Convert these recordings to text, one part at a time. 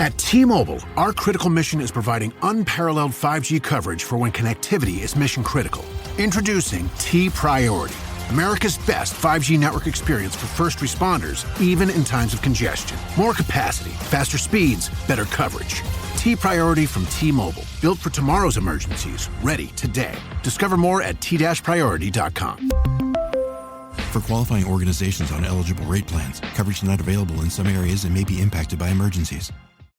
At T-Mobile, our critical mission is providing unparalleled 5G coverage for when connectivity is mission critical. Introducing T-Priority, America's best 5G network experience for first responders, even in times of congestion. More capacity, faster speeds, better coverage. T-Priority from T-Mobile, built for tomorrow's emergencies, ready today. Discover more at t-priority.com. For qualifying organizations on eligible rate plans, coverage not available in some areas and may be impacted by emergencies.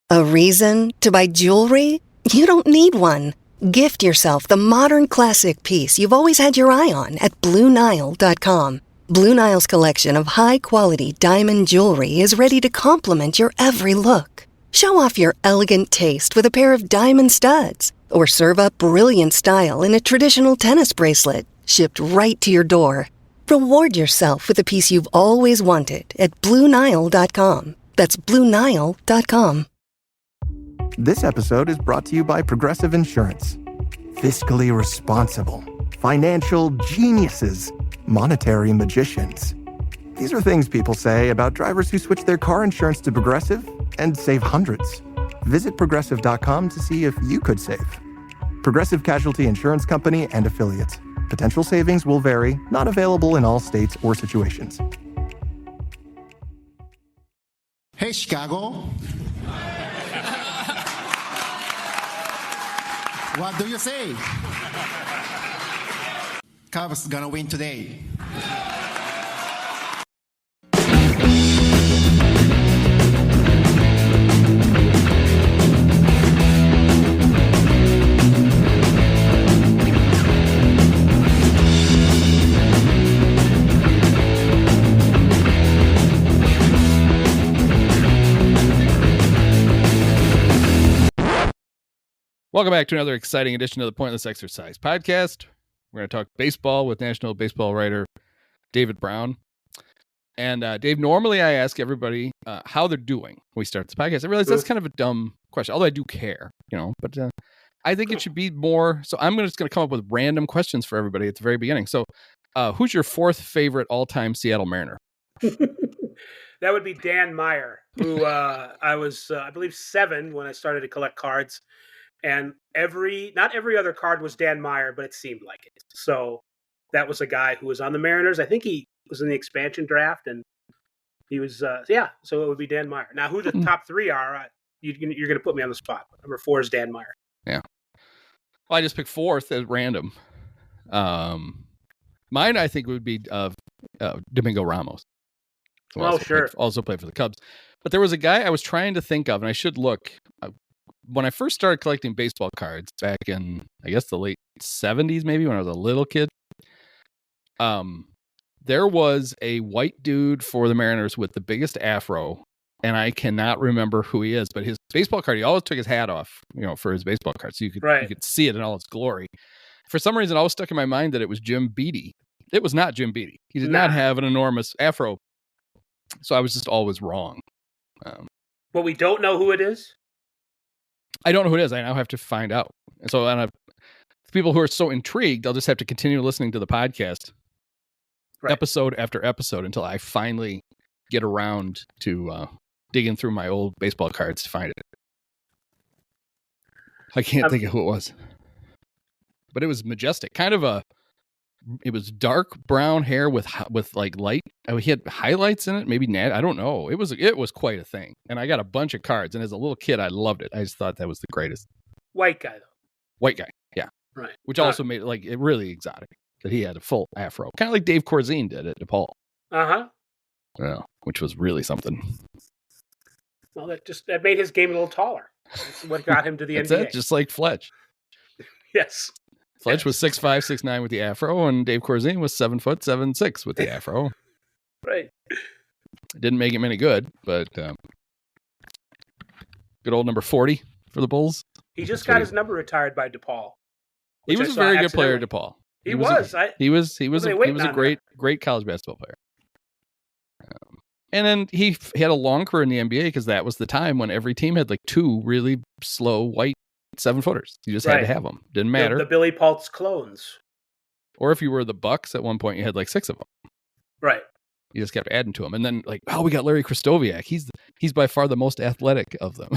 A reason to buy jewelry? You don't need one. Gift yourself the modern classic piece you've always had your eye on at BlueNile.com. Blue Nile's collection of high-quality diamond jewelry is ready to complement your every look. Show off your elegant taste with a pair of diamond studs, or serve up brilliant style in a traditional tennis bracelet, shipped right to your door. Reward yourself with a piece you've always wanted at BlueNile.com. That's BlueNile.com. This episode is brought to you by Progressive Insurance. Fiscally responsible, financial geniuses, monetary magicians. These are things people say about drivers who switch their car insurance to Progressive and save hundreds. Visit Progressive.com to see if you could save. Progressive Casualty Insurance Company and Affiliates. Potential savings will vary, not available in all states or situations. Hey, Chicago. What do you say? Cubs gonna win today. Welcome back to another exciting edition of the Pointless Exercise podcast. We're going to talk baseball with National Baseball writer David Brown. And Dave, normally I ask everybody how they're doing when we start this podcast. I realize that's kind of a dumb question, although I do care, but I think it should be more. So I'm just going to come up with random questions for everybody at the very beginning. So who's your fourth favorite all-time Seattle Mariner? That would be Dan Meyer, who I was, I believe, 7 when I started to collect cards. And not every other card was Dan Meyer, but it seemed like it. So that was a guy who was on the Mariners. I think he was in the expansion draft, and he was, so it would be Dan Meyer. Now, who the top 3 are, you're going to put me on the spot. Number 4 is Dan Meyer. Yeah. Well, I just picked 4th at random. Mine, I think, would be Domingo Ramos. Sure. Also played for the Cubs. But there was a guy I was trying to think of, and I should look. When I first started collecting baseball cards back in, I guess, the late 70s, maybe when I was a little kid, there was a white dude for the Mariners with the biggest afro, and I cannot remember who he is, but his baseball card, he always took his hat off, for his baseball card, so you could see it in all its glory. For some reason, it always stuck in my mind that it was Jim Beattie. It was not Jim Beattie. He did not have an enormous afro, so I was just always wrong. But we don't know who it is? I don't know who it is. I now have to find out. And so people who are so intrigued, they'll just have to continue listening to the podcast episode after episode until I finally get around to digging through my old baseball cards to find it. I can't think of who it was. But it was majestic. It was dark brown hair with like light. He had highlights in it, maybe I don't know. It was quite a thing. And I got a bunch of cards. And as a little kid, I loved it. I just thought that was the greatest. White guy, though. White guy, yeah. Right. Which also made it really exotic that he had a full afro, kind of like Dave Corzine did at DePaul. Yeah, which was really something. Well, that made his game a little taller. That's what got him to the NBA. It, just like Fletch. Yes. Fletch was 6'5", 6'9" with the afro, and Dave Corzine was 7 foot 7'6" with the afro. Right. It didn't make him any good, but good old number 40 for the Bulls. He just got his number retired by DePaul. He was a very good player at DePaul. He was a great college basketball player. And then he had a long career in the NBA because that was the time when every team had like 2 really slow white 7-footers. You just had to have them. Didn't matter. The Billy Pultz clones. Or if you were the Bucks at one point, you had like 6 of them. Right. You just kept adding to him. And then like, oh, we got Larry Kristoviak. He's by far the most athletic of them.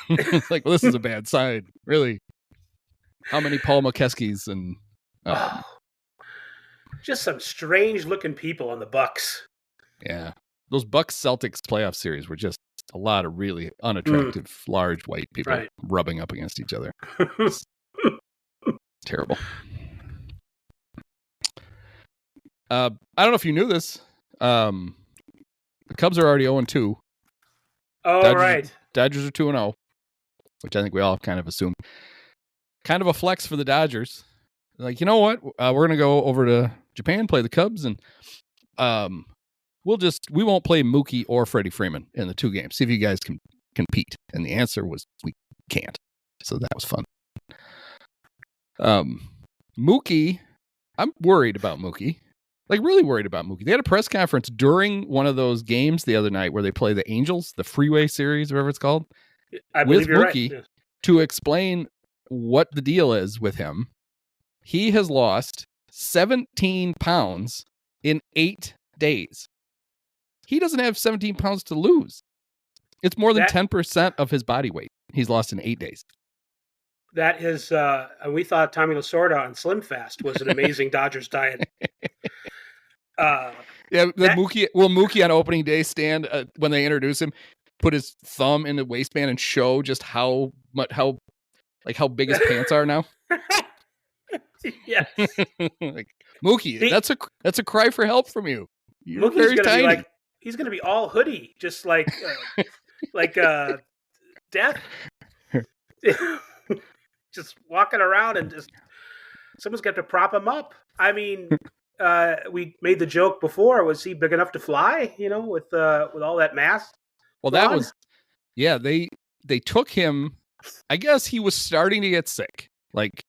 It's like, well, this is a bad sign. Really. How many Paul McKeskys and just some strange looking people on the Bucks. Yeah. Those Bucks Celtics playoff series were just a lot of really unattractive, large white people rubbing up against each other. Terrible. I don't know if you knew this. The Cubs are already 0-2. Oh, right. Dodgers are 2-0, which I think we all kind of assumed. Kind of a flex for the Dodgers. Like, you know what? We're going to go over to Japan, play the Cubs, and we won't play Mookie or Freddie Freeman in the 2 games. See if you guys can compete. And the answer was we can't. So that was fun. Mookie, I'm worried about Mookie. Like, really worried about Mookie. They had a press conference during one of those games the other night where they play the Angels, the Freeway Series, or whatever it's called, I believe you're Mookie, right. to explain what the deal is with him. He has lost 17 pounds in 8 days. He doesn't have 17 pounds to lose. It's more than 10% of his body weight he's lost in 8 days. That is, we thought Tommy Lasorda on Slim Fast was an amazing Dodgers diet. Mookie on opening day stand when they introduce him, put his thumb in the waistband and show just how big his pants are now? Yes. Like, Mookie, that's a cry for help from you. You're Mookie's very gonna tiny. be like, he's going to be all hoodie, just like Death. Just walking around and just someone's got to prop him up. I mean, we made the joke before. Was he big enough to fly? You know, with all that mass. Well, that was, yeah. They took him. I guess he was starting to get sick. Like,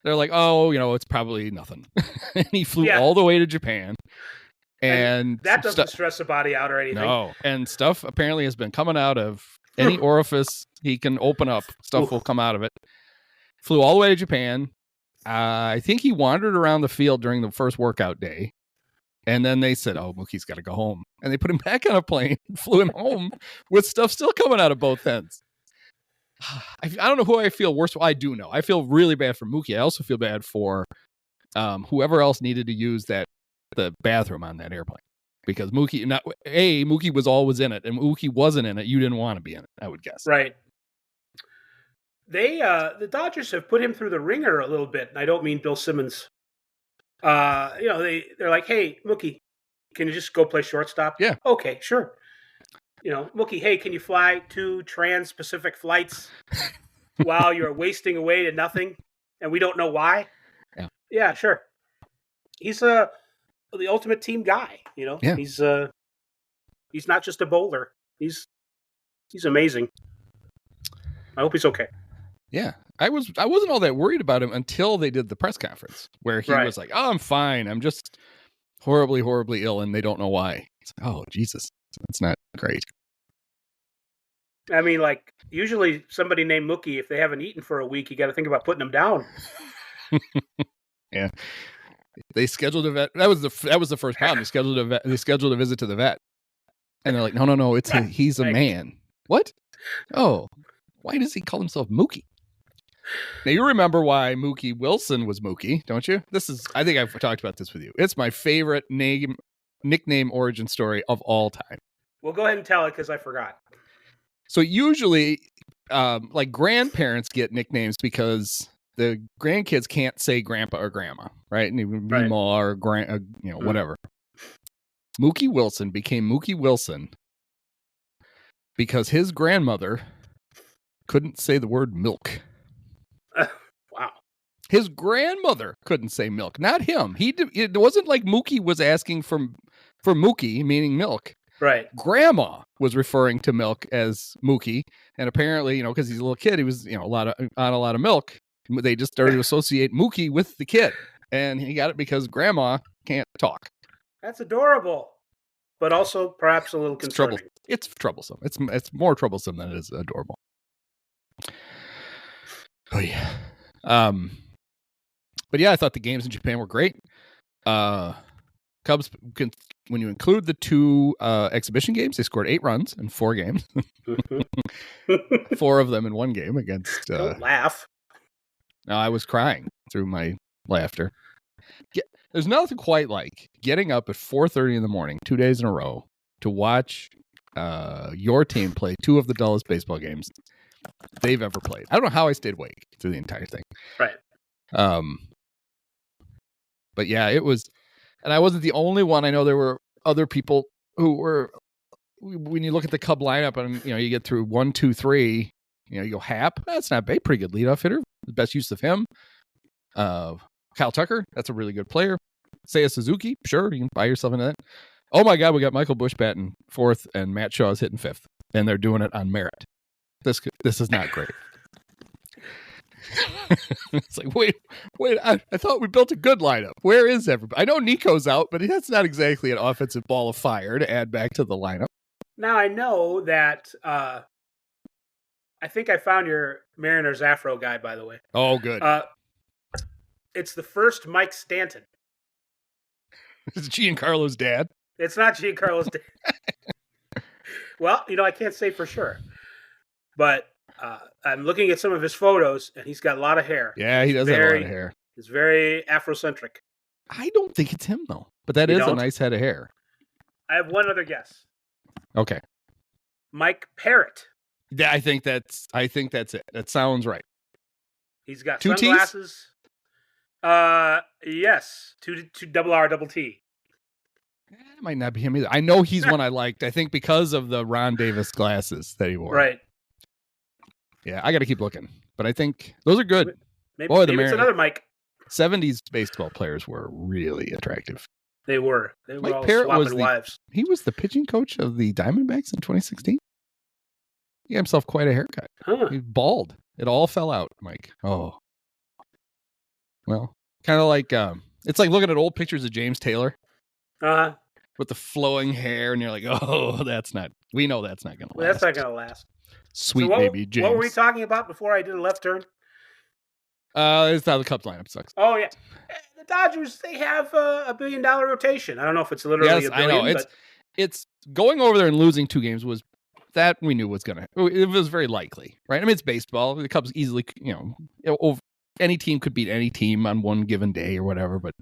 they're like, oh, you know, it's probably nothing. And he flew all the way to Japan. And that doesn't stress the body out or anything. No. And stuff apparently has been coming out of any orifice he can open up. Stuff will come out of it. Flew all the way to Japan. I think he wandered around the field during the first workout day. And then they said, oh, Mookie's got to go home. And they put him back on a plane and flew him home with stuff still coming out of both ends. I don't know who I feel worse. Well, I do know. I feel really bad for Mookie. I also feel bad for whoever else needed to use the bathroom on that airplane. Because Mookie was always in it. And Mookie wasn't in it. You didn't want to be in it, I would guess. Right. The Dodgers have put him through the ringer a little bit, and I don't mean Bill Simmons. They're like, hey, Mookie, can you just go play shortstop? Yeah. Okay, sure. You know, Mookie, hey, can you fly 2 trans-Pacific flights while you're wasting away to nothing, and we don't know why? Yeah, sure. He's the ultimate team guy. You know, he's not just a bowler. He's amazing. I hope he's okay. Yeah, I wasn't all that worried about him until they did the press conference where he was like, "Oh, I'm fine. I'm just horribly, horribly ill, and they don't know why." It's like, oh, Jesus, that's not great. I mean, like, usually somebody named Mookie, if they haven't eaten for a week, you got to think about putting them down. Yeah, they scheduled a vet. That was the first problem. They scheduled a visit to the vet, and they're like, "No, he's a man." What? Oh, why does he call himself Mookie? Now, you remember why Mookie Wilson was Mookie, don't you? I think I've talked about this with you. It's my favorite nickname origin story of all time. Well, go ahead and tell it because I forgot. So usually, like, grandparents get nicknames because the grandkids can't say grandpa or grandma, right? And even Mima or whatever. Mookie Wilson became Mookie Wilson because his grandmother couldn't say the word milk. Wow. His grandmother couldn't say milk, not him. It wasn't like Mookie was asking for Mookie, meaning milk. Right. Grandma was referring to milk as Mookie, and apparently, because he's a little kid, he was, on a lot of milk. They just started to associate Mookie with the kid, and he got it because Grandma can't talk. That's adorable, but also perhaps a little concerning. It's troublesome. It's more troublesome than it is adorable. Oh yeah. But yeah, I thought the games in Japan were great. Cubs Cubs, when you include the 2 exhibition games, they scored 8 runs in 4 games. 4 of them in 1 game against. Don't laugh. No, I was crying through my laughter. There's nothing quite like getting up at 4:30 in the morning, 2 days in a row, to watch your team play 2 of the dullest baseball games they've ever played. I don't know how I stayed awake through the entire thing. Right. But yeah, it was, and I wasn't the only one. I know there were other people who were. When you look at the Cub lineup, and you get through 1, 2, 3, you go Hap. That's not bad. Pretty good leadoff hitter. The best use of him. Kyle Tucker. That's a really good player. Seiya Suzuki. Sure, you can buy yourself into that. Oh my God, we got Michael Bush batting 4th, and Matt Shaw's hitting 5th, and they're doing it on merit. This is not great. It's like, wait, I thought we built a good lineup. Where is everybody? I know Nico's out, but that's not exactly an offensive ball of fire to add back to the lineup. Now I know that I think I found your Mariners Afro guy, by the way. Oh, good. It's the first Mike Stanton. It's Giancarlo's dad. It's not Giancarlo's dad. Well, I can't say for sure. But I'm looking at some of his photos, and he's got a lot of hair. Yeah, he does have a lot of hair. He's very Afrocentric. I don't think it's him, though. But that is a nice head of hair. I have one other guess. Okay. Mike Parrott. Yeah, I think that's it. That sounds right. He's got 2 sunglasses. Yes. 2 double R double T. It might not be him either. I know he's one I liked. I think because of the Ron Davis glasses that he wore. Right. Yeah, I got to keep looking. But I think those are good. Maybe it's another Mike. 70s baseball players were really attractive. They were. Mike all Parrott swapping wives. He was the pitching coach of the Diamondbacks in 2016. He got himself quite a haircut. Huh. He's bald. It all fell out, Mike. Oh. Well, kind of like, it's like looking at old pictures of James Taylor. Uh-huh. With the flowing hair, and you're like, oh, we know that's not going to last. That's not going to last. Sweet baby James. What were we talking about before I did a left turn? It's how the Cubs lineup sucks. Oh, yeah. The Dodgers, they have a $1 billion rotation. I don't know if it's literally a billion. I know. It's going over there and losing 2 games was that we knew was going to, it was very likely, right? I mean, it's baseball. The Cubs easily, any team could beat any team on one given day or whatever, but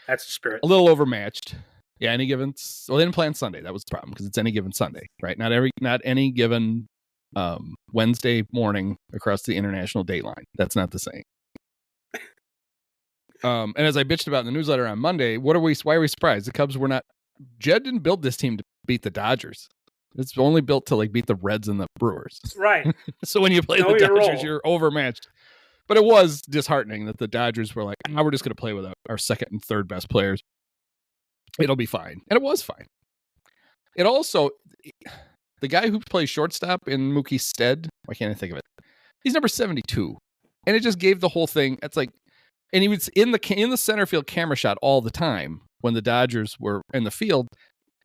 that's the spirit. A little overmatched. Yeah, they didn't play on Sunday. That was the problem because it's any given Sunday, right? Not any given Wednesday morning across the international date line. That's not the same. And as I bitched about in the newsletter on Monday, why are we surprised? The Cubs were not. Jed didn't build this team to beat the Dodgers. It's only built to beat the Reds and the Brewers. Right. So when you play the Dodgers, you're overmatched. But it was disheartening that the Dodgers were like, we're just going to play with our second and third best players. It'll be fine. And it was fine. It also, the guy who plays shortstop in Mookie's stead, why can't I think of it? He's number 72. And it just gave the whole thing, it's like, and he was in the center field camera shot all the time when the Dodgers were in the field.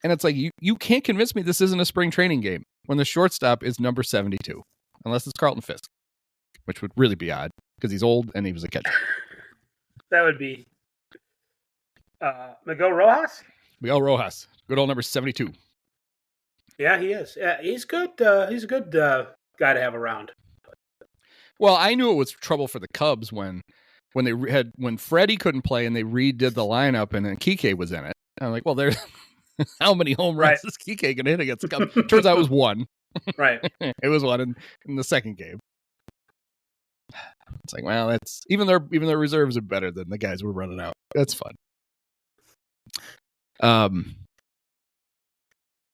And it's like, you can't convince me this isn't a spring training game when the shortstop is number 72, unless it's Carlton Fisk, which would really be odd because he's old and he was a catcher. That would be Miguel Rojas? Miguel Rojas, good old number 72. Yeah, he is. Yeah, he's good. He's a good guy to have around. Well, I knew it was trouble for the Cubs when Freddie couldn't play and they redid the lineup and then Kike was in it. I'm like, well, there's how many home runs is Kike going to hit against the Cubs? Turns out it was 1. Right. It was 1 in the second game. It's like, well, that's even their reserves are better than the guys we're running out. That's fun.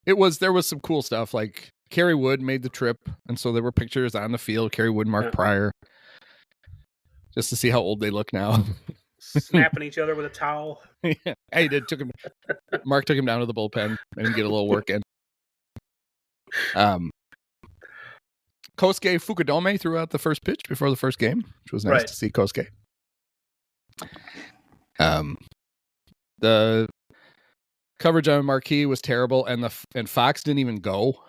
There was some cool stuff like Kerry Wood made the trip, and so there were pictures on the field. Kerry Wood, Mark Pryor, just to see how old they look now. Snapping each other with a towel. Yeah, he did. Mark took him down to the bullpen and get a little work in. Kosuke Fukudome threw out the first pitch before the first game, which was nice to see Kosuke. The coverage on Marquee was terrible, and Fox didn't even go.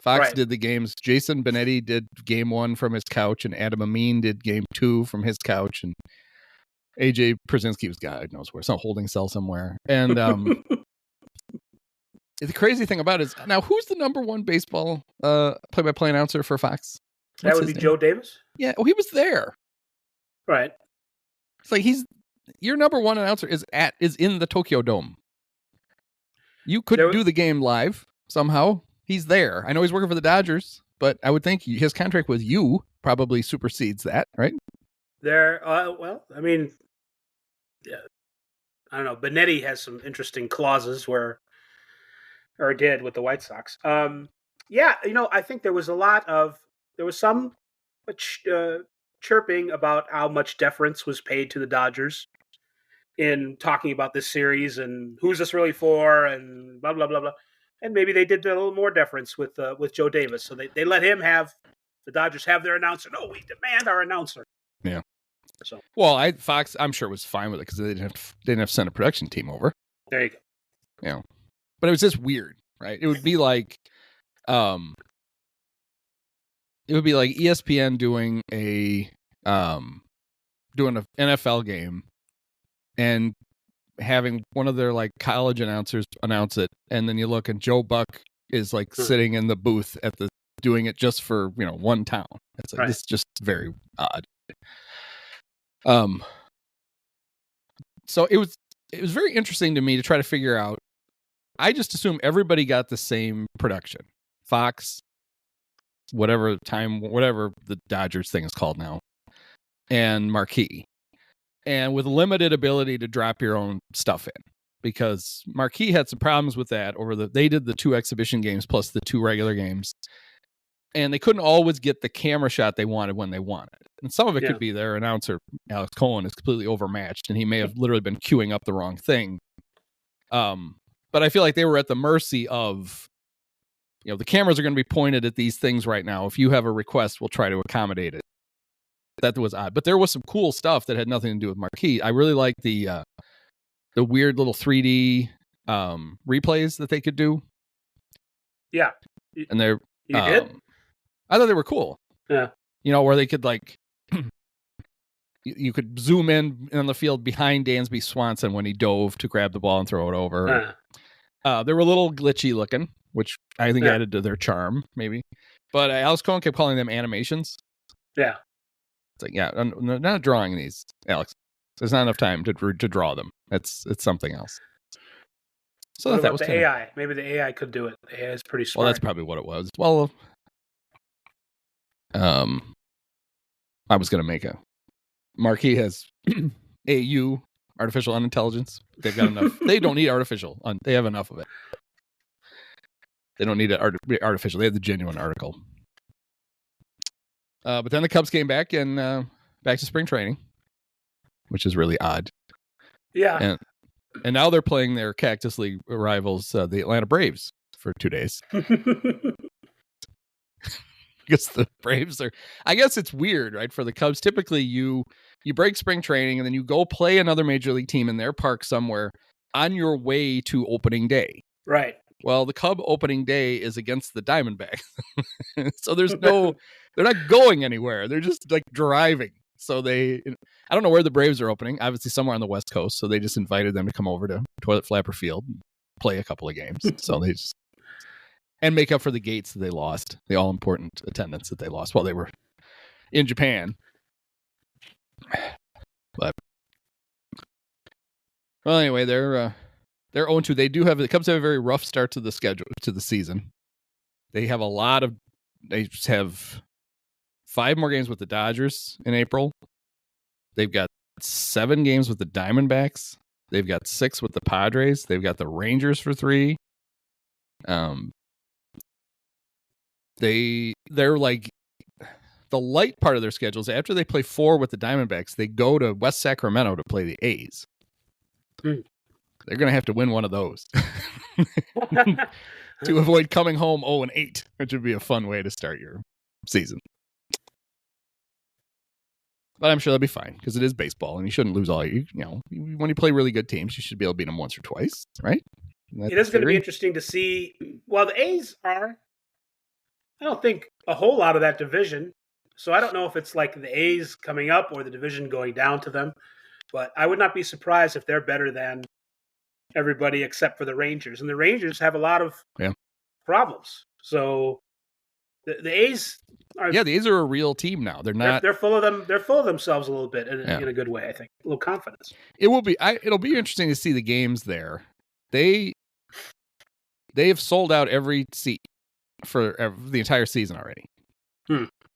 Fox did the games. Jason Benetti did game 1 from his couch, and Adam Amin did game 2 from his couch. And AJ Przinsky was God knows where, some holding cell somewhere. And the crazy thing about it is now who's the number one baseball play-by-play announcer for Fox? That would be Joe Davis. Yeah, he was there. Right. It's like your number one announcer is in the Tokyo Dome. You could do the game live somehow. He's there. I know he's working for the Dodgers, but I would think his contract with you probably supersedes that, right? Well, I mean, yeah, I don't know. Benetti has some interesting clauses or did with the White Sox. Yeah, I think there was some chirping about how much deference was paid to the Dodgers in talking about this series and who's this really for and blah blah blah blah. And maybe they did a little more deference with Joe Davis, so they let him have the Dodgers have their announcer. No, we demand our announcer. Yeah. So Fox, I'm sure was fine with it because they didn't have to send a production team over. There you go. Yeah, but it was just weird, right? It would be like, ESPN doing an NFL game and having one of their like college announcers announce it, and then you look and Joe Buck is like sitting in the booth doing it just for one town. It's like right. This is just very odd. So it was very interesting to me to try to figure out. I just assume everybody got the same production. Fox, whatever the Dodgers thing is called now, and Marquee. And with limited ability to drop your own stuff in, because Marquee had some problems with that they did the 2 exhibition games plus the 2 regular games, and they couldn't always get the camera shot they wanted when they wanted. And some of it could be their announcer, Alex Cohen, is completely overmatched, and he may have literally been queuing up the wrong thing. But I feel like they were at the mercy of, the cameras are going to be pointed at these things right now. If you have a request, we'll try to accommodate it. That was odd, but there was some cool stuff that had nothing to do with Marquee. I really like the weird little 3D replays that they could do. Yeah, and they're you did. I thought they were cool. Yeah, where they could like you could zoom in on the field behind Dansby Swanson when he dove to grab the ball and throw it over. They were a little glitchy looking, which I think added to their charm, maybe. But Alex Cohen kept calling them animations. Yeah. It's like, they're not drawing these, Alex. There's not enough time to draw them. It's something else. So that was the AI. Maybe the AI could do it. The AI is pretty smart. Well, that's probably what it was. Well, I was going to make Marquee has AU, artificial unintelligence. They've got enough. They don't need artificial. They have enough of it. They don't need it artificial. They have the genuine article. But then the Cubs came back and back to spring training, which is really odd. Yeah. And now they're playing their Cactus League rivals, the Atlanta Braves, for 2 days. Because the Braves are, I guess it's weird, right? For the Cubs, typically you break spring training and then you go play another major league team in their park somewhere on your way to opening day. Right. Well, the Cub opening day is against the Diamondbacks. So they're not going anywhere. They're just like driving. So I don't know where the Braves are opening, obviously somewhere on the West Coast. So they just invited them to come over to Toilet Flapper Field and play a couple of games. So they just, and make up for the gates that they lost, the all important attendance that they lost while they were in Japan. But, well, anyway, they're 0-2. The Cubs have a very rough start to the season. They have they have 5 more games with the Dodgers in April. They've got 7 games with the Diamondbacks. They've got 6 with the Padres. They've got the Rangers for 3. They're like the light part of their schedules. After they play 4 with the Diamondbacks, they go to West Sacramento to play the A's. They're going to have to win one of those to avoid coming home 0-8, which would be a fun way to start your season. But I'm sure they'll be fine because it is baseball and you shouldn't lose all when you play really good teams, you should be able to beat them once or twice, right? It is going to be interesting to see. Well, the A's I don't think a whole lot of that division. So I don't know if it's like the A's coming up or the division going down to them. but I would not be surprised if they're better than everybody except for the Rangers. And the Rangers have a lot of problems. So the A's are the A's are a real team now. They're not. They're full of them. They're full of themselves a little bit in a good way. I think a little confidence. It will be. It'll be interesting to see the games there. They have sold out every seat for the entire season already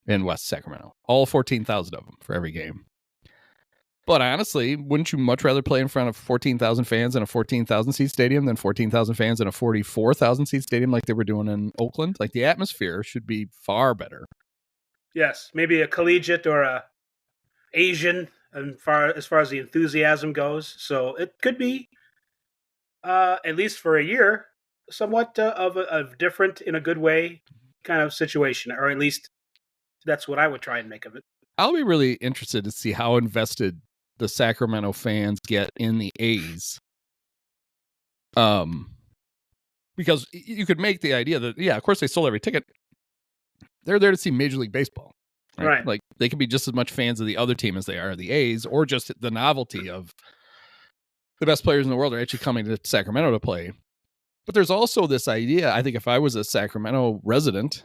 in West Sacramento. All 14,000 of them for every game. But honestly, wouldn't you much rather play in front of 14,000 fans in a 14,000 seat stadium than 14,000 fans in a 44,000 seat stadium like they were doing in Oakland? Like, the atmosphere should be far better. Yes, maybe a collegiate or a Asian, as far as the enthusiasm goes. So it could be, at least for a year, somewhat of a different, in a good way, kind of situation, or at least that's what I would try and make of it. I'll be really interested to see how invested the Sacramento fans get in the A's. Because you could make the idea that, of course they sold every ticket. They're there to see Major League Baseball. Right? Like, they could be just as much fans of the other team as they are the A's, or just the novelty of the best players in the world are actually coming to Sacramento to play. But there's also this idea, I think if I was a Sacramento resident,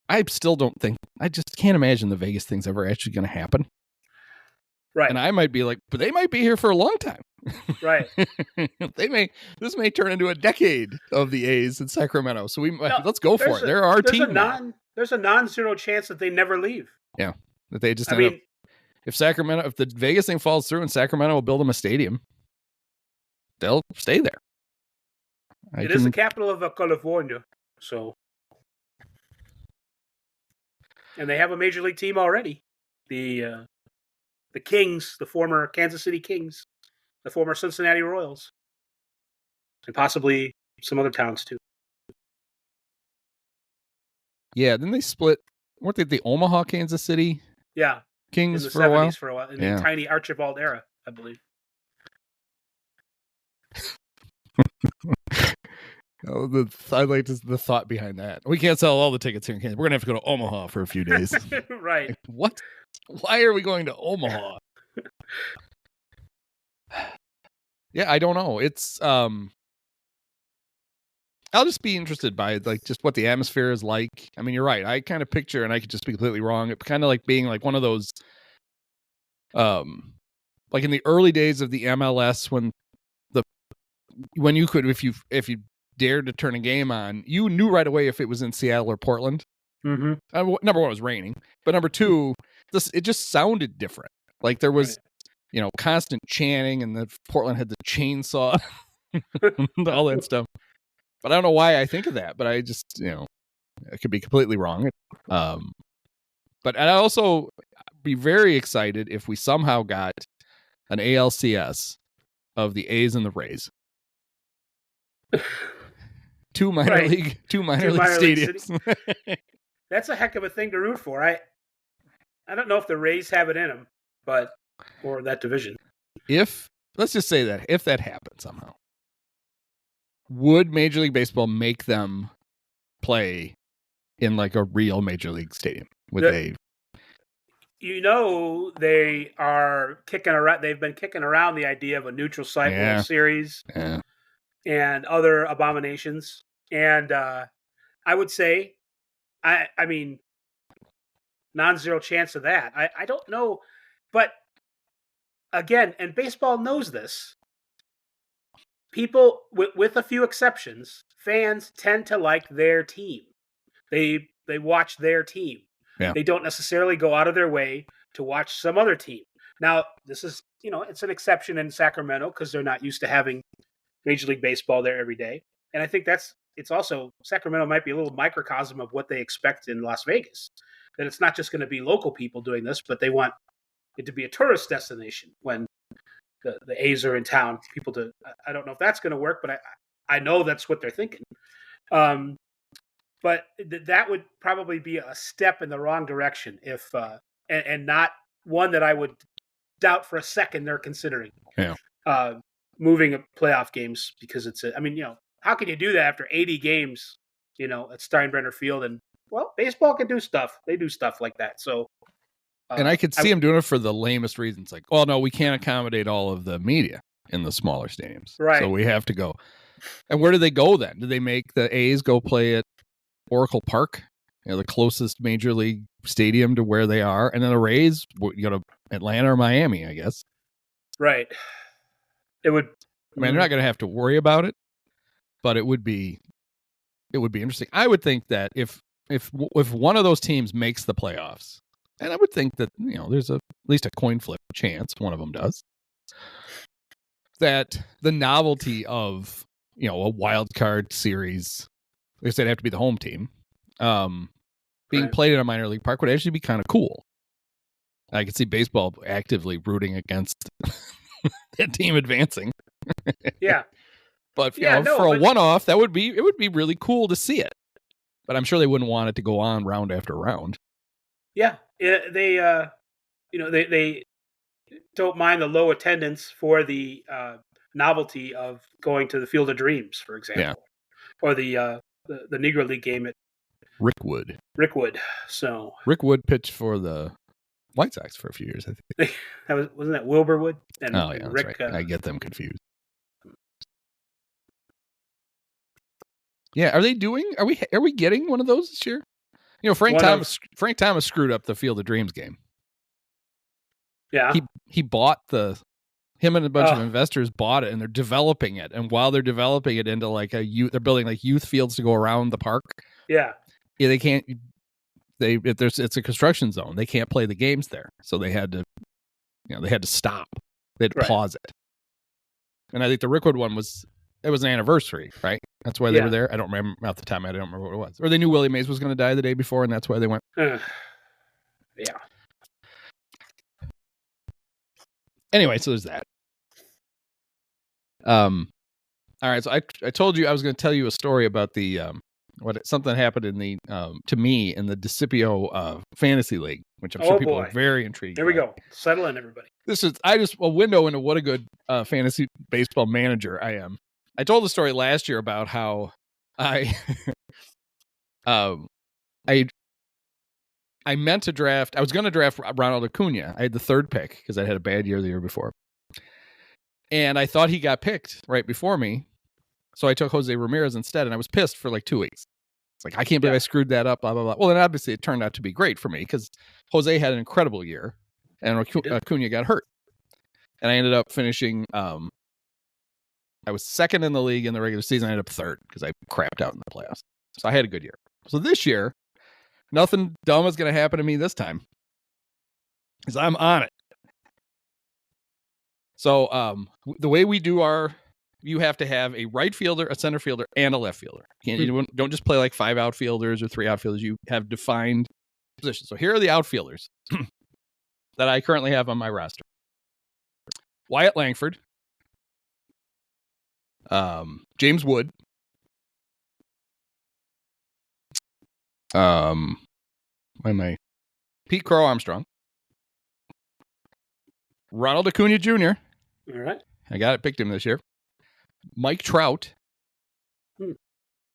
I just can't imagine the Vegas thing's ever actually going to happen. Right. And I might be like, but they might be here for a long time. Right. This may turn into a decade of the A's in Sacramento. So let's go for it. They're our team. There's a non-zero chance that they never leave. Yeah. That they just if the Vegas thing falls through and Sacramento will build them a stadium, they'll stay there. It is the capital of California. So, and they have a major league team already. The Kings, the former Kansas City Kings, the former Cincinnati Royals, and possibly some other towns too. Yeah, then they split. Weren't they the Omaha, Kansas City? Yeah, Kings in the for a while. In the tiny Archibald era, I believe. I like the thought behind that. We can't sell all the tickets here in Kansas. We're gonna have to go to Omaha for a few days. Right? Like, what? Why are we going to Omaha? Yeah, I don't know. It's I'll just be interested by like just what the atmosphere is like. I mean, you're right. I kind of picture, and I could just be completely wrong. It's kind of like being like one of those, like in the early days of the MLS when you could, if you dared to turn a game on, you knew right away if it was in Seattle or Portland. Mm-hmm. Number one, it was raining, but number two, it just sounded different. Like there was, constant chanting, and the Portland had the chainsaw, all that stuff. But I don't know why I think of that. But I just, I could be completely wrong. But I'd also be very excited if we somehow got an ALCS of the A's and the Rays. Two minor league stadiums. That's a heck of a thing to root for. I don't know if the Rays have it in them, or that division. Let's just say that if that happened somehow, would Major League Baseball make them play in like a real Major League stadium? They are kicking around. They've been kicking around the idea of a neutral site World Series and other abominations. And I would say, I mean, non-zero chance of that. I don't know, but again, and baseball knows this. People, with a few exceptions, fans tend to like their team. They watch their team. Yeah. They don't necessarily go out of their way to watch some other team. Now, this is, it's an exception in Sacramento because they're not used to having Major League Baseball there every day. And I think it's also, Sacramento might be a little microcosm of what they expect in Las Vegas. That it's not just going to be local people doing this, but they want it to be a tourist destination when the A's are in town. I don't know if that's going to work, but I know that's what they're thinking. But that would probably be a step in the wrong direction if and not one that I would doubt for a second they're considering. Yeah. Moving playoff games because how can you do that after 80 games, at Steinbrenner Field? And, well, baseball can do stuff. They do stuff like that. So And I could see him doing it for the lamest reasons. Like, well, no, we can't accommodate all of the media in the smaller stadiums. Right. So we have to go. And where do they go then? Do they make the A's go play at Oracle Park? The closest major league stadium to where they are. And then the Rays, you go to Atlanta or Miami, I guess. Right. It would. I mean, they're not going to have to worry about it, but it would be interesting. I would think that if one of those teams makes the playoffs, and I would think that, there's at least a coin flip chance one of them does, that the novelty of, a wild card series, I said, it'd have to be the home team, being played in a minor league park would actually be kind of cool. I could see baseball actively rooting against that team advancing. Yeah. But for a one-off, it would be really cool to see it. But I'm sure they wouldn't want it to go on round after round. Yeah, they don't mind the low attendance for the novelty of going to the Field of Dreams, for example, or the Negro League game at Rickwood. So Rickwood pitched for the White Sox for a few years, I think. Wasn't that Wilburwood? And Rick, right. I get them confused. Yeah, are we getting one of those this year? Frank Thomas screwed up the Field of Dreams game. Yeah. He bought him and a bunch of investors bought it, and they're developing it. And while they're developing it into they're building youth fields to go around the park. Yeah. Yeah, they can't. It's a construction zone. They can't play the games there, so they had to, stop. They had to pause it. And I think the Rickwood one was an anniversary, right? That's why they were there. I don't remember off the time. I don't remember what it was. Or they knew Willie Mays was going to die the day before, and that's why they went. Yeah. Anyway, so there's that. All right. So I told you I was going to tell you a story about the something happened in the to me in the DeCipio fantasy league, which I'm sure people are very intrigued. Here we go. Settle in, everybody. This is a window into what a good fantasy baseball manager I am. I told the story last year about how I meant to draft. I was going to draft Ronald Acuna. I had the third pick because I had a bad year the year before, and I thought he got picked right before me. So I took Jose Ramirez instead, and I was pissed for 2 weeks. It's like, I can't believe I screwed that up, blah, blah, blah. Well, then obviously it turned out to be great for me because Jose had an incredible year, and Acuna got hurt. And I ended up finishing, I was second in the league in the regular season. I ended up third because I crapped out in the playoffs. So I had a good year. So this year, nothing dumb is going to happen to me this time because I'm on it. So the way we do you have to have a right fielder, a center fielder, and a left fielder. You don't just play 5 outfielders or 3 outfielders. You have defined positions. So here are the outfielders that I currently have on my roster. Wyatt Langford, James Wood, Pete Crow Armstrong, Ronald Acuna Jr. All right. I picked him this year. Mike Trout,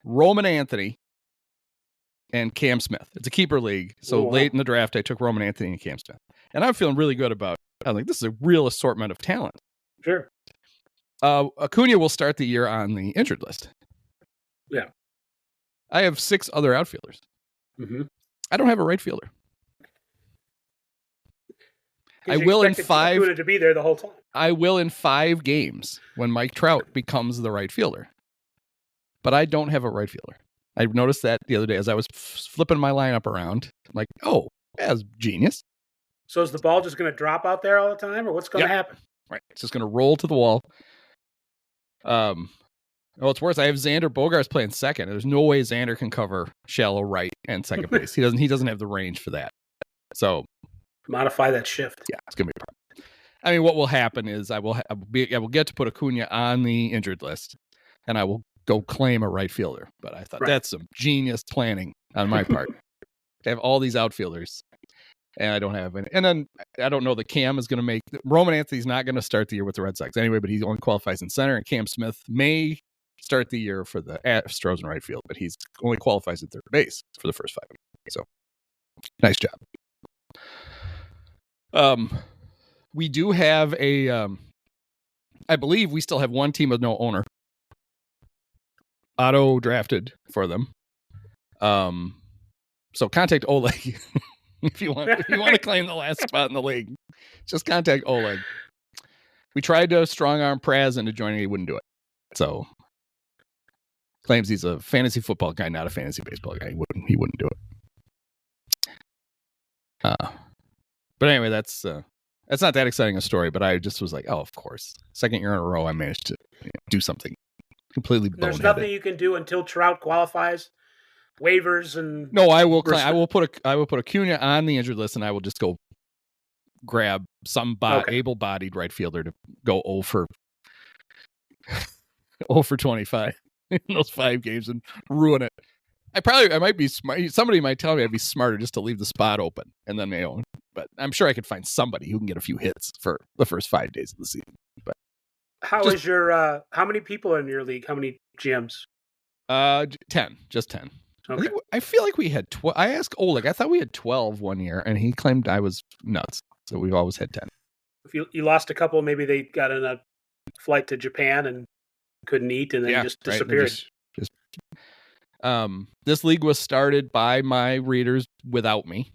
Roman Anthony, and Cam Smith. It's a keeper league. So late in the draft, I took Roman Anthony and Cam Smith. And I'm feeling really good about it. I'm like, this is a real assortment of talent. Sure. Acuna will start the year on the injured list. Yeah. I have 6 other outfielders. Mm-hmm. I don't have a right fielder. I will in 5 to be there the whole time. I will in 5 games when Mike Trout becomes the right fielder. But I don't have a right fielder. I noticed that the other day as I was flipping my lineup around. I'm like, oh, that's genius. So is the ball just going to drop out there all the time, or what's going to happen? Right. It's just going to roll to the wall. It's worse. I have Xander Bogaerts playing second. There's no way Xander can cover shallow right and second base. He doesn't have the range for that. So modify that shift. Yeah, it's going to be a problem. I mean, what will happen is I will get to put Acuna on the injured list, and I will go claim a right fielder. But I thought that's some genius planning on my part. To have all these outfielders, and I don't have any. And then I don't know that Cam is going to make Roman Anthony's not going to start the year with the Red Sox anyway, but he only qualifies in center, and Cam Smith may start the year for the Astros in right field, but he's only qualifies at third base for the first 5 weeks. So nice job. We do have I believe we still have one team with no owner. Auto drafted for them. So contact Oleg if you want to claim the last spot in the league. Just contact Oleg. We tried to strong arm Praz into joining, he wouldn't do it. So claims he's a fantasy football guy, not a fantasy baseball guy. He wouldn't do it. But anyway, that's not that exciting a story, but I just was like, oh, of course. Second year in a row I managed to do something completely boneheaded. There's nothing you can do until Trout qualifies. Waivers and no, I will put Acuna on the injured list, and I will just go grab some able-bodied right fielder to go 0 for 25 in those 5 games and ruin it. I might be smart. Somebody might tell me I'd be smarter just to leave the spot open and then but I'm sure I could find somebody who can get a few hits for the first 5 days of the season. But how many people are in your league? How many GMs? 10, just 10. Okay. I feel like we had 12. I asked Oleg. I thought we had 12 one year, and he claimed I was nuts. So we've always had 10. If you lost a couple, maybe they got on a flight to Japan and couldn't eat, and then just disappeared. This league was started by my readers without me.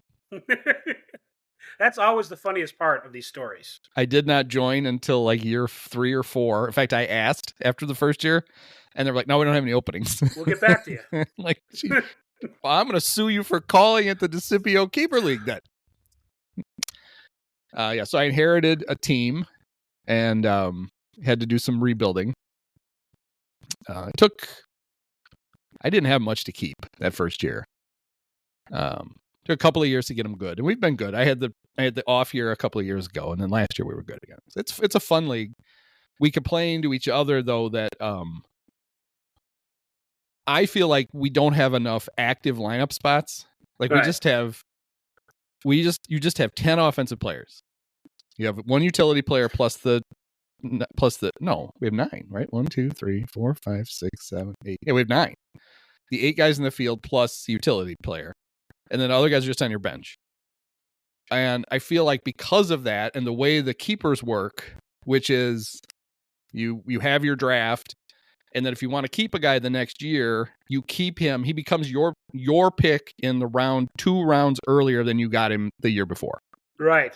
That's always the funniest part of these stories. I did not join until like year 3 or 4. In fact, I asked after the first year, and they're like, "No, we don't have any openings." We'll get back to you. Like, well, I'm going to sue you for calling it the Discipio Keeper League then. So I inherited a team and had to do some rebuilding. I didn't have much to keep that first year. Took a couple of years to get them good, and we've been good. I had the off year a couple of years ago, and then last year we were good again. So it's a fun league. We complain to each other though that I feel like we don't have enough active lineup spots. Like you just have 10 offensive players. You have one utility player we have 9, right? 1, 2, 3, 4, 5, 6, 7, 8. Yeah, we have 9. The 8 guys in the field plus utility player. And then other guys are just on your bench. And I feel like because of that and the way the keepers work, which is you have your draft, and then if you want to keep a guy the next year, you keep him. He becomes your pick in the round 2 rounds earlier than you got him the year before. Right.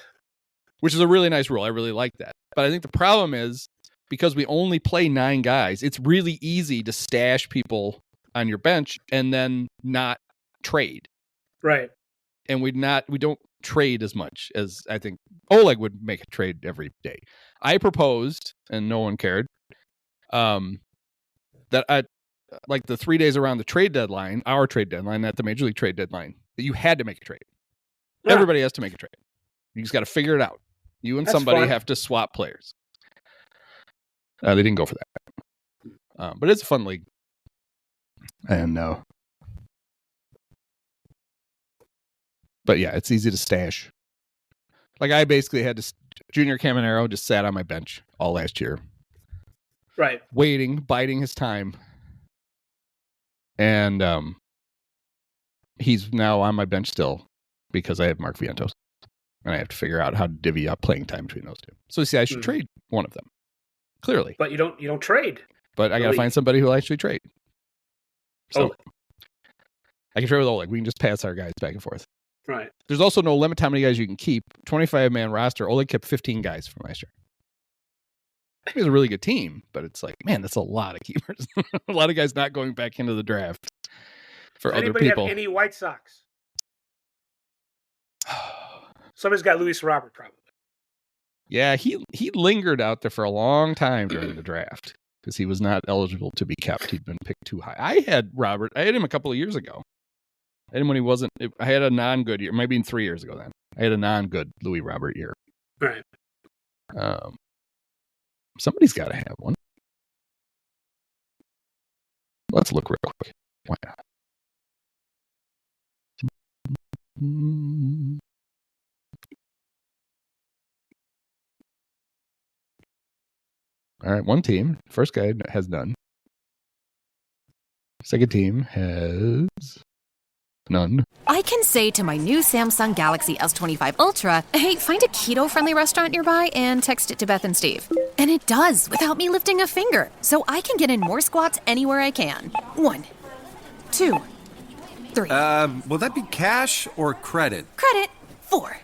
Which is a really nice rule. I really like that. But I think the problem is because we only play 9 guys, it's really easy to stash people on your bench and then not trade. Right. And we don't trade as much as I think Oleg would make a trade every day. I proposed, and no one cared, that I like the 3 days around the trade deadline, our trade deadline, at the Major League trade deadline, that you had to make a trade. Yeah. Everybody has to make a trade. You just got to figure it out. You and somebody have to swap players. They didn't go for that. But it's a fun league. And but yeah, it's easy to stash. Like I basically had to Junior Caminero just sat on my bench all last year. Right. Waiting, biding his time. And he's now on my bench still because I have Mark Vientos. And I have to figure out how to divvy up playing time between those two. So see, I should trade one of them. Clearly. But you don't trade. But I got to find somebody who will actually trade. So I can trade with Oleg. We can just pass our guys back and forth. Right. There's also no limit to how many guys you can keep. 25-man roster. Oleg kept 15 guys from last year. It was a really good team, but it's like, man, that's a lot of keepers. A lot of guys not going back into the draft for Does other people. Have any White Sox? Somebody's got Luis Robert, probably. Yeah, he lingered out there for a long time during the draft because he was not eligible to be kept. He'd been picked too high. I had Robert. I had him a couple of years ago. I had him when he wasn't. I had a non-good year. Maybe 3 years ago then. I had a non-good Louis Robert year. Right. Somebody's got to have one. Let's look real quick. Why not? All right, one team. First guy has none. Second team has None. I can say to my new Samsung Galaxy S25 Ultra, hey, find a keto-friendly restaurant nearby and text it to Beth and Steve. And it does without me lifting a finger, so I can get in more squats anywhere I can. 1, 2, 3. Will that be cash or credit? Credit. 4.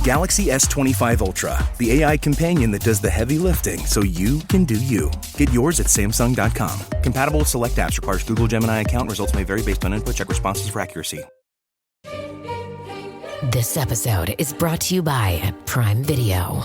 Galaxy S25 Ultra, the AI companion that does the heavy lifting so you can do you. Get yours at Samsung.com. Compatible with select apps. Requires Google Gemini account. Results may vary based on input. Check responses for accuracy. This episode is brought to you by Prime Video.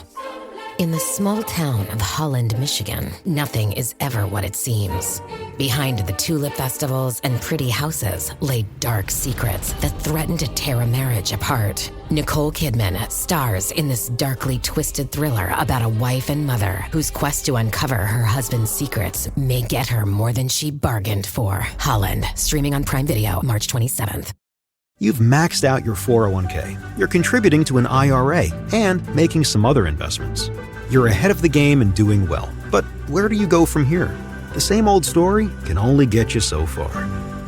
In the small town of Holland, Michigan, nothing is ever what it seems. Behind the tulip festivals and pretty houses lay dark secrets that threaten to tear a marriage apart. Nicole Kidman stars in this darkly twisted thriller about a wife and mother whose quest to uncover her husband's secrets may get her more than she bargained for. Holland, streaming on Prime Video March 27th. You've maxed out your 401k. You're contributing to an IRA and making some other investments. You're ahead of the game and doing well. But where do you go from here? The same old story can only get you so far.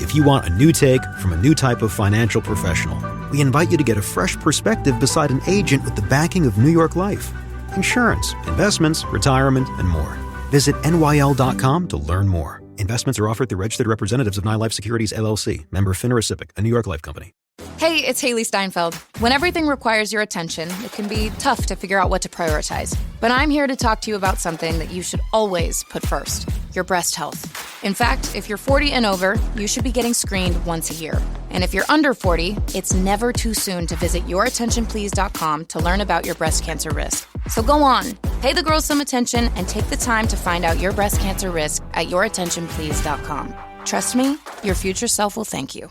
If you want a new take from a new type of financial professional, we invite you to get a fresh perspective beside an agent with the backing of New York Life. Insurance, investments, retirement, and more. Visit NYL.com to learn more. Investments are offered through registered representatives of NYLife Securities, LLC. Member FINRA SIPC, a New York Life company. Hey, it's Haley Steinfeld. When everything requires your attention, it can be tough to figure out what to prioritize. But I'm here to talk to you about something that you should always put first, your breast health. In fact, if you're 40 and over, you should be getting screened once a year. And if you're under 40, it's never too soon to visit yourattentionplease.com to learn about your breast cancer risk. So go on, pay the girls some attention and take the time to find out your breast cancer risk at yourattentionplease.com. Trust me, your future self will thank you.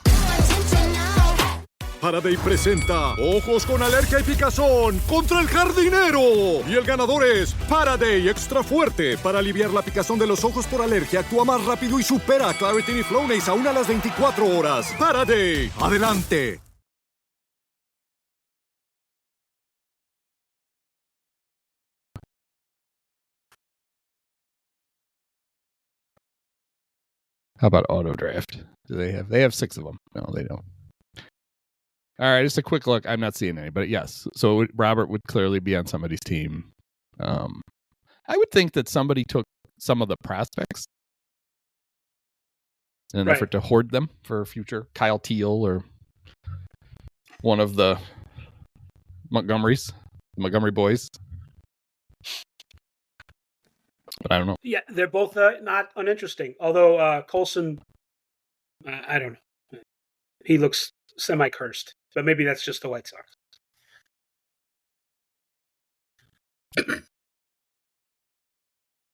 Faraday presenta Ojos con Alergia y Picazón contra el jardinero. Y el ganador es Faraday Extra Fuerte. Para aliviar la picazón de los ojos por alergia, actúa más rápido y supera a Claritin y Flonase aún a las 24 horas. Faraday, adelante. How about auto draft? Do they have? They have 6 of them. No, they don't. All right, just a quick look. I'm not seeing any, but yes. So Robert would clearly be on somebody's team. I would think that somebody took some of the prospects in an effort to hoard them for future. Kyle Teal or one of the Montgomery boys. But I don't know. Yeah, they're both not uninteresting. Although Coulson, I don't know. He looks semi-cursed. But maybe that's just the White Sox.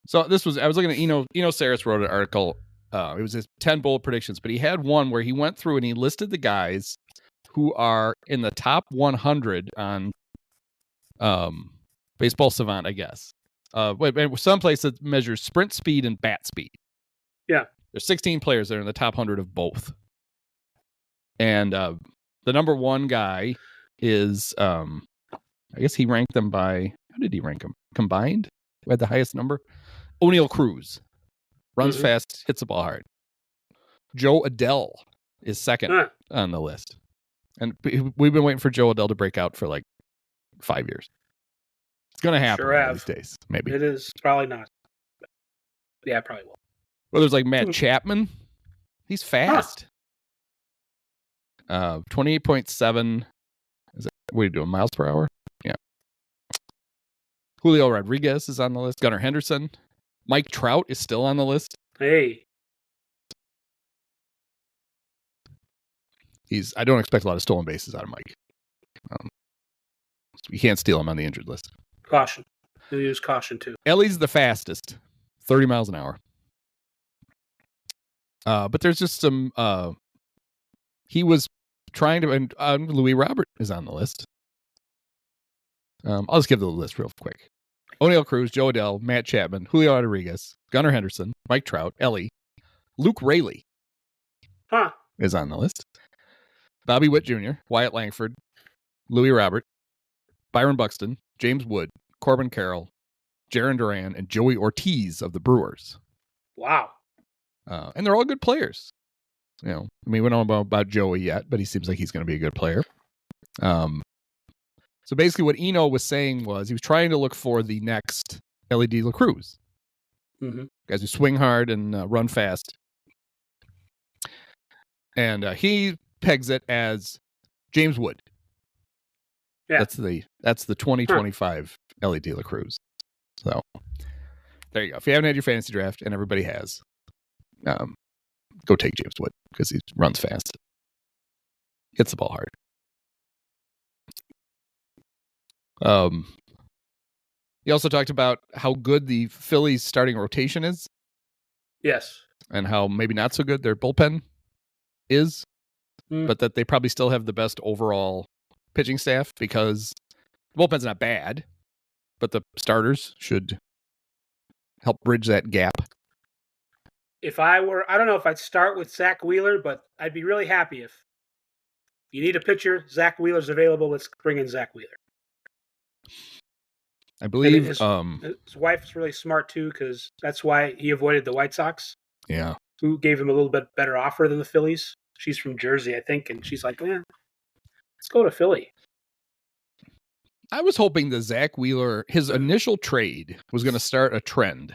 So I was looking at Eno Saris wrote an article. It was his 10 bold predictions, but he had one where he went through and he listed the guys who are in the top 100 on Baseball Savant, I guess. Some place that measures sprint speed and bat speed. Yeah. There's 16 players that are in the top 100 of both. And the number one guy is, I guess he ranked them by, how did he rank them? Combined? Who had the highest number? O'Neill Cruz. Runs fast, hits the ball hard. Joe Adell is second on the list. And we've been waiting for Joe Adell to break out for like 5 years. It's going to happen one of these days, maybe. It is. Probably not. Yeah, probably will. Well, there's like Matt Chapman. He's fast. 28.7. What are you doing? Miles per hour? Yeah. Julio Rodriguez is on the list. Gunnar Henderson. Mike Trout is still on the list. Hey. I don't expect a lot of stolen bases out of Mike. So you can't steal him on the injured list. Caution. You'll use caution too. Elly's the fastest. 30 miles an hour. But there's just some he was trying to, and Louis Robert is on the list. I'll just give the list real quick. O'Neill Cruz, Joe Adell, Matt Chapman, Julio Rodriguez, Gunnar Henderson, Mike Trout, Elly, Luke Raley is on the list. Bobby Witt Jr., Wyatt Langford, Louis Robert, Byron Buxton, James Wood, Corbin Carroll, Jarren Duran, and Joey Ortiz of the Brewers. Wow. And they're all good players. You know, I mean, we don't know about Joey yet, but he seems like he's going to be a good player. So basically what Eno was saying was he was trying to look for the next Elly De La Cruz. Mm-hmm. Guys who swing hard and run fast. And he pegs it as James Wood. Yeah. That's the 2025 Elly De La Cruz. So there you go. If you haven't had your fantasy draft, and everybody has, go take James Wood because he runs fast. Hits the ball hard. He also talked about how good the Phillies starting rotation is. Yes. And how maybe not so good their bullpen is, but that they probably still have the best overall pitching staff because the bullpen's not bad, but the starters should help bridge that gap. If I don't know if I'd start with Zack Wheeler, but I'd be really happy if you need a pitcher, Zack Wheeler's available. Let's bring in Zack Wheeler. I believe his wife's really smart too, because that's why he avoided the White Sox. Yeah. Who gave him a little bit better offer than the Phillies. She's from Jersey, I think, and she's like, let's go to Philly. I was hoping the Zack Wheeler, his initial trade was going to start a trend.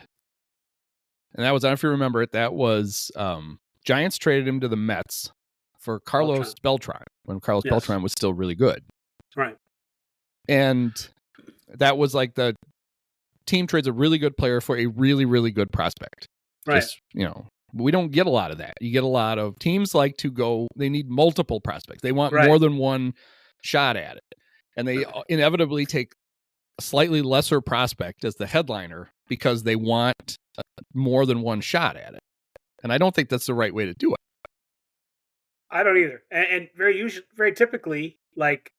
And that was, I don't know if you remember it, that was Giants traded him to the Mets for Carlos Beltran when Carlos Beltran was still really good. Right. And that was like the team trades a really good player for a really, really good prospect. Right. Just, we don't get a lot of that. You get a lot of teams like to go, they need multiple prospects. They want more than one shot at it. And they inevitably take a slightly lesser prospect as the headliner because they want more than one shot at it. And I don't think that's the right way to do it. I don't either. And very typically, like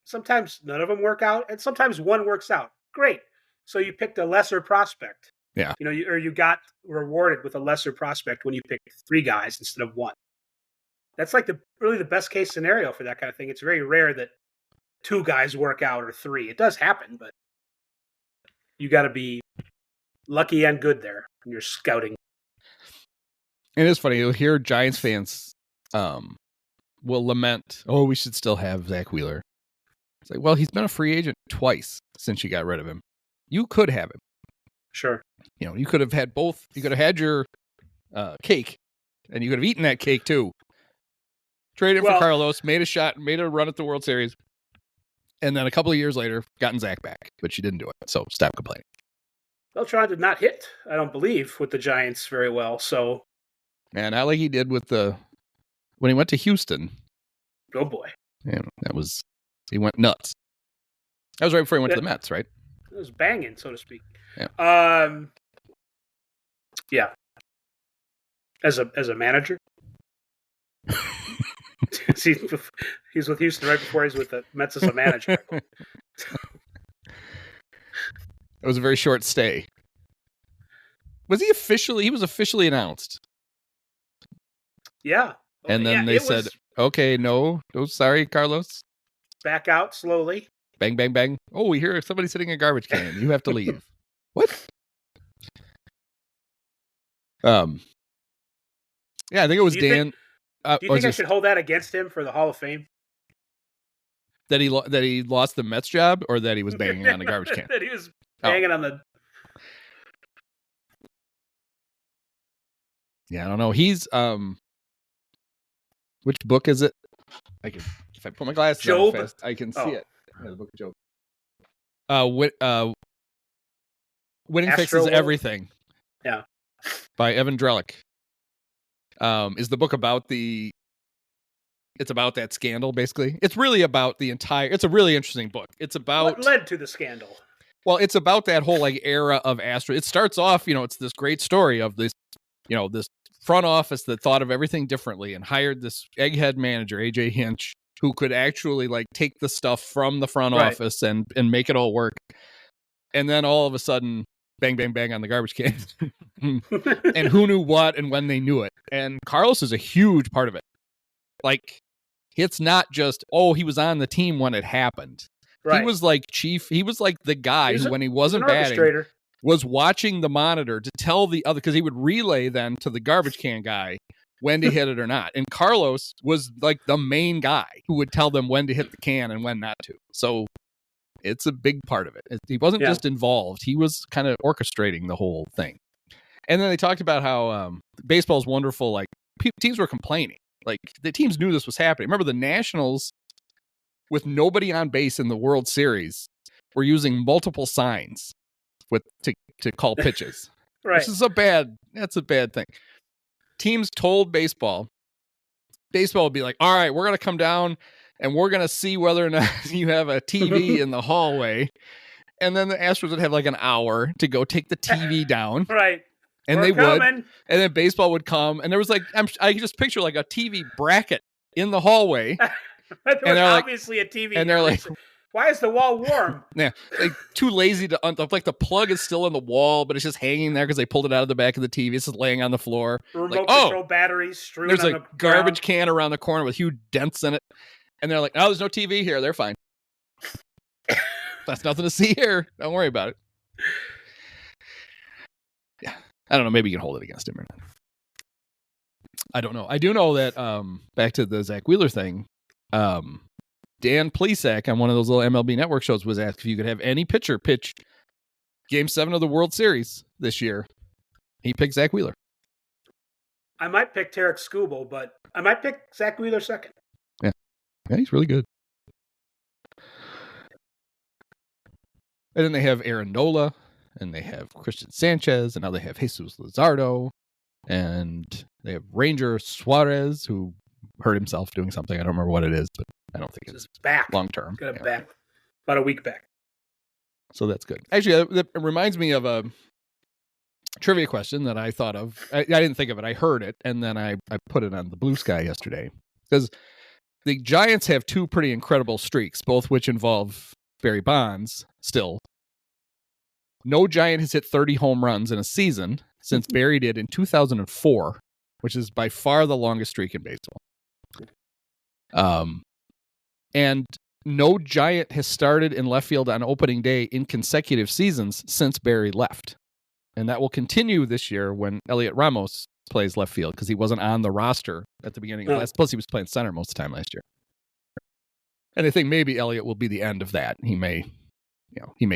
sometimes none of them work out and sometimes one works out. Great. So you picked a lesser prospect. Yeah. You got rewarded with a lesser prospect when you picked 3 guys instead of 1. That's like really the best case scenario for that kind of thing. It's very rare that 2 guys work out or 3. It does happen, but you got to be lucky and good there when you're scouting. And it's funny, you'll hear Giants fans will lament, we should still have Zack Wheeler. It's like, well, he's been a free agent twice since you got rid of him. You could have him. Sure. You could have had both. You could have had your cake, and you could have eaten that cake too. Traded for Carlos, made a run at the World Series, and then a couple of years later, gotten Zach back, but you didn't do it. So stop complaining. Beltran did not hit, I don't believe, with the Giants very well. So, and not like he did when he went to Houston. Oh boy, he went nuts. That was right before he went to the Mets, right? It was banging, so to speak. Yeah. Yeah. As a manager, he's with Houston right before he's with the Mets as a manager. It was a very short stay. Was he officially? He was officially announced. Yeah. And then they said, "Okay, no, sorry, Carlos. Back out slowly." Bang, bang, bang. Oh, we hear somebody sitting in a garbage can. You have to leave. What? Yeah, I think it was Dan. Do you think I should hold that against him for the Hall of Fame? That he lost the Mets job, or that he was banging on the garbage can? That he was banging on the. Yeah, I don't know. He's which book is it? If I put my glasses on fast, I can see it. Yeah, the book of Job. Winning Fixes Everything. Yeah. By Evan Drellick. Is the book about it's about that scandal, basically. It's really about it's a really interesting book. It's about what led to the scandal. Well, it's about that whole era of Astro. It starts off, it's this great story of this, this front office that thought of everything differently and hired this egghead manager, AJ Hinch, who could actually take the stuff from the front office and make it all work. And then all of a sudden, bang, bang, bang on the garbage can. And who knew what and when they knew it. And Carlos is a huge part of it. It's not just, he was on the team when it happened. Right. He was chief. He was the guy who, when he wasn't batting, was watching the monitor to tell the other, because he would relay then to the garbage can guy when to hit it or not. And Carlos was like the main guy who would tell them when to hit the can and when not to. So it's a big part of it. He wasn't just involved. He was kind of orchestrating the whole thing. And then they talked about how baseball is wonderful. Like teams were complaining. Like the teams knew this was happening. Remember the Nationals, with nobody on base in the World Series, were using multiple signs to call pitches. Right. That's a bad thing. Teams told baseball would be like, all right, we're going to come down and we're going to see whether or not you have a TV in the hallway. And then the Astros would have like an hour to go take the TV down. Right. And we're they coming. would. And then baseball would come. And there was like, I just picture like a TV bracket in the hallway. There was obviously like, a TV. And they're like, why is the wall warm? Yeah, like too lazy to like the plug is still in the wall, but it's just hanging there because they pulled it out of the back of the TV. It's just laying on the floor. Remote control batteries strewn there's on a the garbage ground. can around the corner with huge dents in it, and they're like, "Oh, there's no TV here. They're fine. That's nothing to see here. Don't worry about it." Yeah, I don't know. Maybe you can hold it against him or not. I don't know. I do know that back to the Zack Wheeler thing. Dan Plesac on one of those little MLB Network shows was asked if you could have any pitcher pitch Game 7 of the World Series this year. He picked Zack Wheeler. I might pick Tarek Skubal, but I might pick Zack Wheeler second. Yeah, he's really good. And then they have Aaron Nola, and they have Christian Sanchez, and now they have Jesus Luzardo, and they have Ranger Suarez, who hurt himself doing something. I don't remember what it is, but I don't think it's back long term. Got it back about a week back. So that's good. Actually, that reminds me of a trivia question that I thought of. I didn't think of it. I heard it, and then I put it on the Blue Sky yesterday. Because the Giants have two pretty incredible streaks, both which involve Barry Bonds still. No Giant has hit 30 home runs in a season since Barry did in 2004, which is by far the longest streak in baseball. And no Giant has started in left field on opening day in consecutive seasons since Barry left. And that will continue this year when Elliot Ramos plays left field because he wasn't on the roster at the beginning of last. Plus, he was playing center most of the time last year. And I think maybe Elliot will be the end of that. He may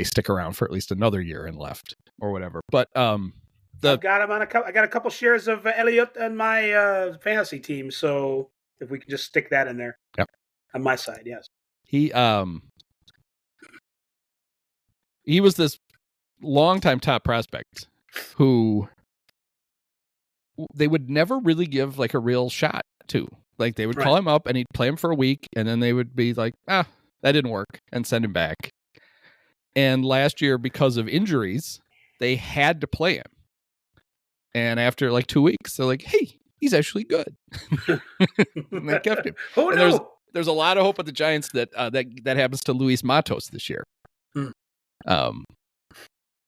stick around for at least another year and left or whatever. But I've got him on I got a couple shares of Elliot on my fantasy team. So if we can just stick that in there. Yep. On my side, yes. He was this longtime top prospect who they would never really give like a real shot to. Like they would call him up and he'd play him for a week and then they would be like, that didn't work and send him back. And last year, because of injuries, they had to play him. And after like 2 weeks, they're like, hey, he's actually good. And they kept him. Oh, and no. There's a lot of hope at the Giants that happens to Luis Matos this year.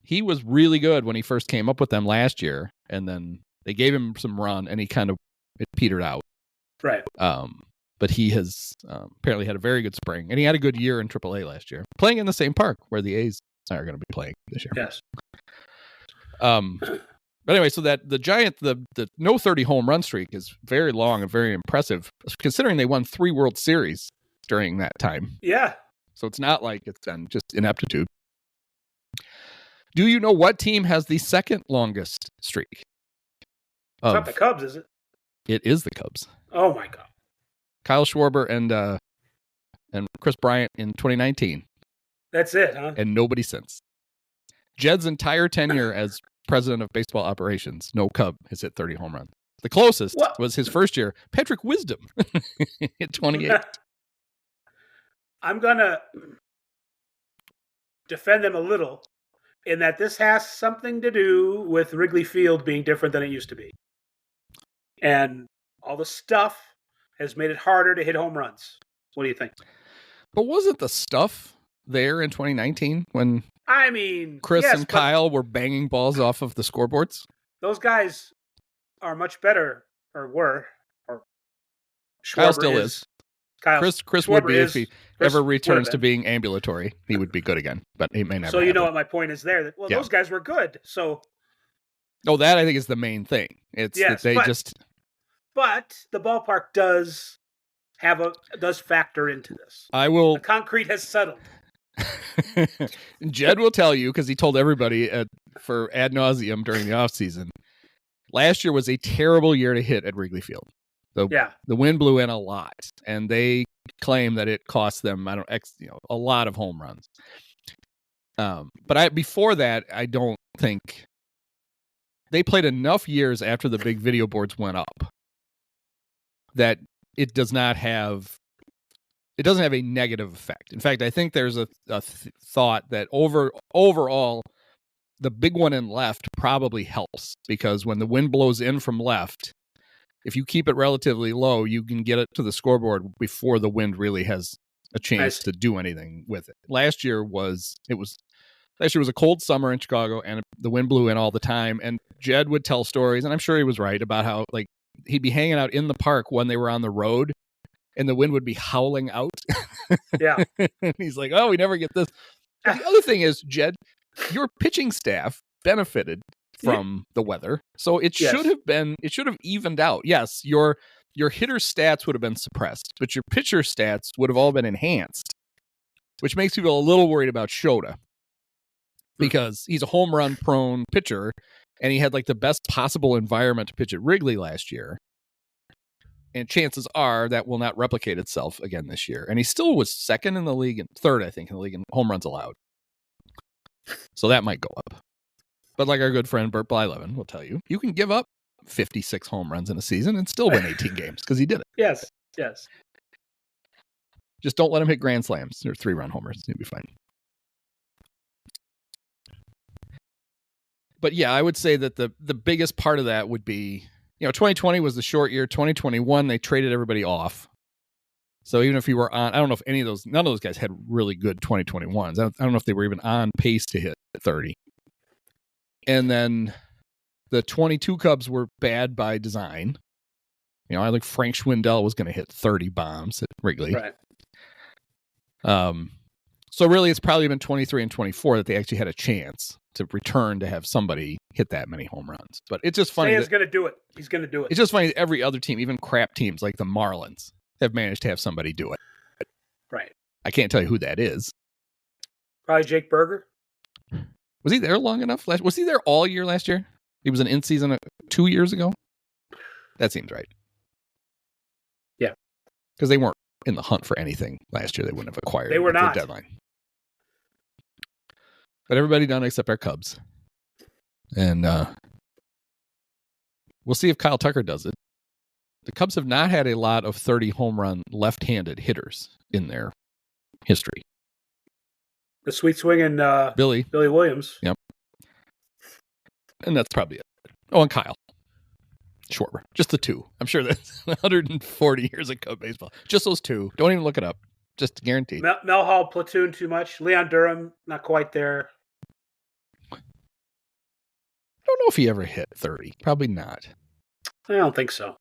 He was really good when he first came up with them last year, and then they gave him some run, and it petered out. Right. But he has apparently had a very good spring, and he had a good year in AAA last year, playing in the same park where the A's are going to be playing this year. Yes. But anyway, so that the Giant, the no 30 home run streak is very long and very impressive, considering they won 3 World Series during that time. Yeah. So it's not like it's been just ineptitude. Do you know what team has the second longest streak? It's not the Cubs, is it? It is the Cubs. Oh my God. Kyle Schwarber and Chris Bryant in 2019. That's it, huh? And nobody since. Jed's entire tenure as president of baseball operations, no Cub has hit 30 home runs. The closest was his first year, Patrick Wisdom, at 28. I'm going to defend them a little in that this has something to do with Wrigley Field being different than it used to be. And all the stuff has made it harder to hit home runs. What do you think? But wasn't the stuff there in 2019 when Chris and Kyle were banging balls off of the scoreboards? Those guys are much better, or were. Or Kyle still is. Chris Schwarber would be if he ever returns to being ambulatory. He would be good again, but he may never. So you know what my point is there. Those guys were good. So. Oh, that I think is the main thing. It's that they just. but the ballpark does factor into this. The concrete has settled. Jed will tell you, because he told everybody for ad nauseum during the offseason, last year was a terrible year to hit at Wrigley Field. The wind blew in a lot, and they claim that it cost them a lot of home runs. But before that, I don't think they played enough years after the big video boards went up that it doesn't have a negative effect. In fact, I think there's a thought that overall, the big one in left probably helps, because when the wind blows in from left, if you keep it relatively low, you can get it to the scoreboard before the wind really has a chance to do anything with it. Last year was a cold summer in Chicago, and the wind blew in all the time. And Jed would tell stories, and I'm sure he was right, about how he'd be hanging out in the park when they were on the road, and the wind would be howling out. Yeah. And he's like, oh, we never get this. But the other thing is, Jed, your pitching staff benefited from the weather. So it should have evened out. Yes, your hitter stats would have been suppressed, but your pitcher stats would have all been enhanced, which makes people a little worried about Shota, because he's a home run prone pitcher, and he had the best possible environment to pitch at Wrigley last year. And chances are that will not replicate itself again this year. And he still was second in the league, and third, I think, in the league in home runs allowed. So that might go up. But like our good friend Bert Blyleven will tell you, you can give up 56 home runs in a season and still win 18 games, because he did it. Yes. Just don't let him hit grand slams or 3-run homers. He'll be fine. But yeah, I would say that the biggest part of that would be, 2020 was the short year. 2021, they traded everybody off. So even if you were on, I don't know if none of those guys had really good 2021s. I don't know if they were even on pace to hit 30. And then the 22 Cubs were bad by design. I think Frank Schwindel was going to hit 30 bombs at Wrigley. Right. So really, it's probably been 23 and 24 that they actually had a chance to return to have somebody hit that many home runs. But it's just funny. He's going to do it. He's going to do it. It's just funny that every other team, even crap teams like the Marlins, have managed to have somebody do it. Right. I can't tell you who that is. Probably Jake Berger. Was he there long enough? Was he there all year last year? He was an in-season 2 years ago? That seems right. Yeah. Because they weren't in the hunt for anything last year. They wouldn't have acquired. They were not. The deadline. But everybody done except our Cubs. And we'll see if Kyle Tucker does it. The Cubs have not had a lot of 30 home run left-handed hitters in their history. The sweet swinging Billy Williams. Yep. And that's probably it. Oh, and Kyle Schwarber. Just the two. I'm sure that's 140 years of Cub baseball. Just those two. Don't even look it up. Just guaranteed. Mel Hall platoon too much. Leon Durham, not quite there. I don't know if he ever hit 30. Probably not. I don't think so.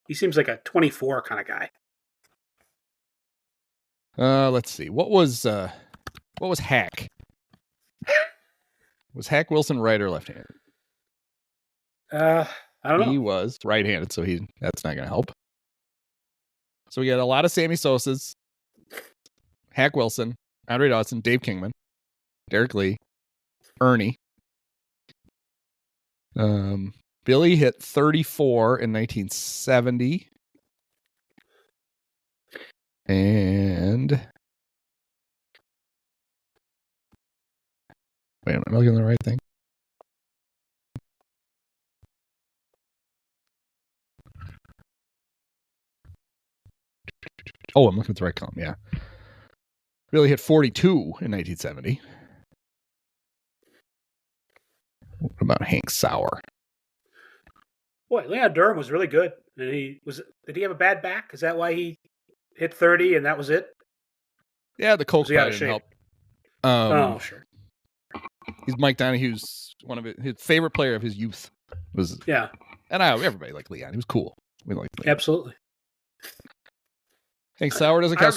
He seems like a 24 kind of guy. Let's see. What was Hack? Was Hack Wilson right or left-handed? I don't know. He was right-handed, so that's not going to help. So we got a lot of Sammy Sosas, Hack Wilson, Andre Dawson, Dave Kingman, Derek Lee, Ernie. Billy hit 34 in 1970. And wait, am I looking at the right thing? Oh, I'm looking at the right column. Yeah. Billy hit 42 in 1970. What about Hank Sauer? Boy, Leon Durham was really good. Did he have a bad back? Is that why he hit 30 and that was it? Yeah, the Coke probably didn't help. Oh, sure. He's Mike Donahue's one of his favorite player of his youth. And everybody liked Leon. He was cool. We liked Leon. Absolutely. Hank Sauer doesn't count.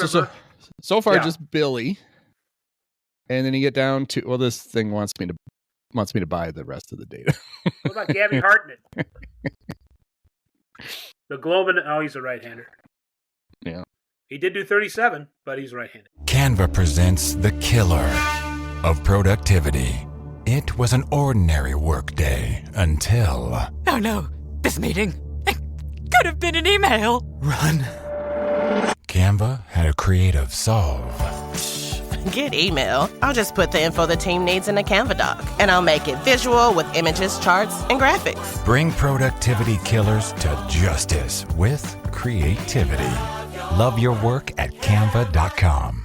So far, just Billy. And then you get down to, this thing wants me to buy the rest of the data. What about Gabby Hartnett? The Globin, he's a right-hander. Yeah. He did do 37, but he's right-handed. Canva presents the killer of productivity. It was an ordinary workday until... Oh no, this meeting. It could have been an email. Run. Canva had a creative solve. Get email. I'll just put the info the team needs in a Canva doc, and I'll make it visual with images, charts, and graphics. Bring productivity killers to justice with creativity. Love your work at canva.com.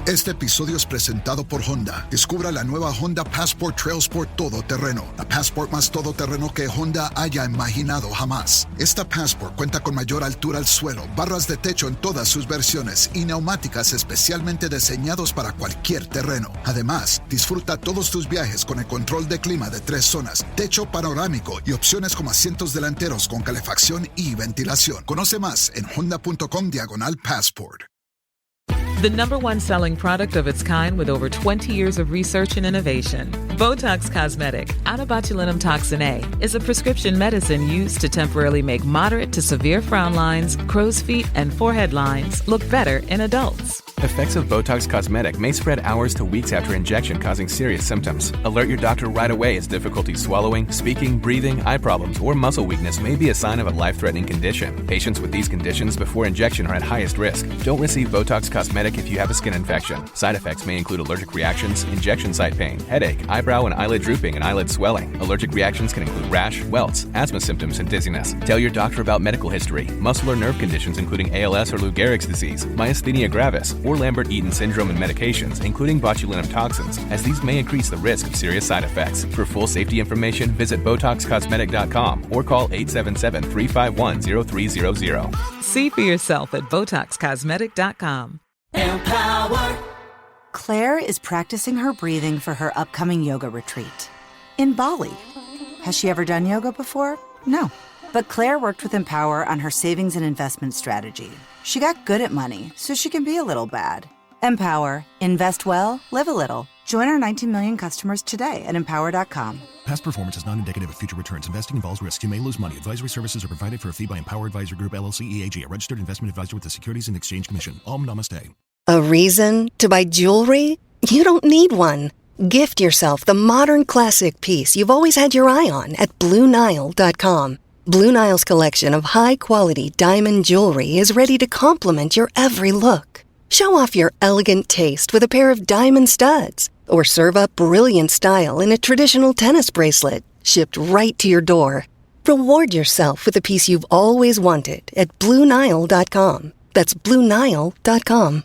Este episodio es presentado por Honda. Descubra la nueva Honda Passport Trail Sport todoterreno. La Passport más todoterreno que Honda haya imaginado jamás. Esta Passport cuenta con mayor altura al suelo, barras de techo en todas sus versiones y neumáticas especialmente diseñados para cualquier terreno. Además, disfruta todos tus viajes con el control de clima de 3 zonas, techo panorámico y opciones como asientos delanteros con calefacción y ventilación. Conoce más en honda.com/passport. The #1 selling product of its kind with over 20 years of research and innovation. Botox Cosmetic, botulinum toxin A, is a prescription medicine used to temporarily make moderate to severe frown lines, crow's feet, and forehead lines look better in adults. Effects of Botox Cosmetic may spread hours to weeks after injection, causing serious symptoms. Alert your doctor right away as difficulty swallowing, speaking, breathing, eye problems, or muscle weakness may be a sign of a life-threatening condition. Patients with these conditions before injection are at highest risk. Don't receive Botox Cosmetic if you have a skin infection. Side effects may include allergic reactions, injection site pain, headache, eyebrow and eyelid drooping, and eyelid swelling. Allergic reactions can include rash, welts, asthma symptoms, and dizziness. Tell your doctor about medical history, muscle or nerve conditions including ALS or Lou Gehrig's disease, myasthenia gravis, or Lambert-Eaton syndrome and medications, including botulinum toxins, as these may increase the risk of serious side effects. For full safety information, visit BotoxCosmetic.com or call 877-351-0300. See for yourself at BotoxCosmetic.com. Empower. Claire is practicing her breathing for her upcoming yoga retreat in Bali. Has she ever done yoga before? No. But Claire worked with Empower on her savings and investment strategy. She got good at money, so she can be a little bad. Empower. Invest well, live a little. Join our 19 million customers today at empower.com. Past performance is not indicative of future returns. Investing involves risks. You may lose money. Advisory services are provided for a fee by Empower Advisor Group, LLC, EAG, a registered investment advisor with the Securities and Exchange Commission. Om Namaste. A reason to buy jewelry? You don't need one. Gift yourself the modern classic piece you've always had your eye on at BlueNile.com. Blue Nile's collection of high-quality diamond jewelry is ready to complement your every look. Show off your elegant taste with a pair of diamond studs, or serve up brilliant style in a traditional tennis bracelet, shipped right to your door. Reward yourself with a piece you've always wanted at BlueNile.com. That's BlueNile.com.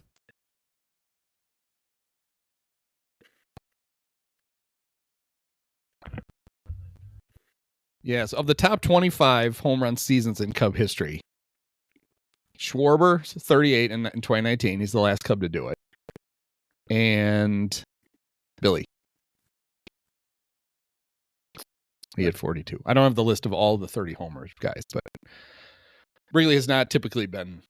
Yes, of the top 25 home run seasons in Cub history, Schwarber, 38 in 2019. He's the last Cub to do it. And Billy. He had 42. I don't have the list of all the 30 homers, guys, but Wrigley has not typically been,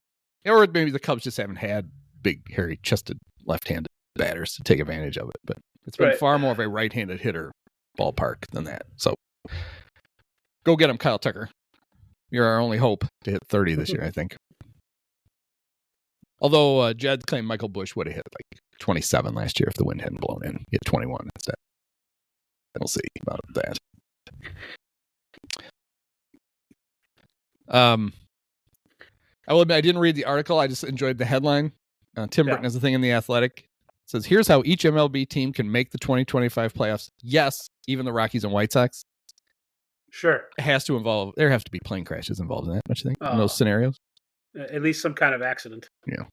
or maybe the Cubs just haven't had big, hairy-chested left-handed batters to take advantage of it. But it's been far more of a right-handed hitter ballpark than that. So go get him, Kyle Tucker. You're our only hope to hit 30 this year, I think. Although Jed claimed Michael Busch would have hit like 27 last year if the wind hadn't blown in. He hit 21 instead. We'll see about that. I will admit I didn't read the article. I just enjoyed the headline. Tim Burton has a thing in The Athletic. It says, here's how each MLB team can make the 2025 playoffs. Yes, even the Rockies and White Sox. Sure. It has to involve, there have to be plane crashes involved in that, don't you think? In those scenarios? At least some kind of accident. Yeah.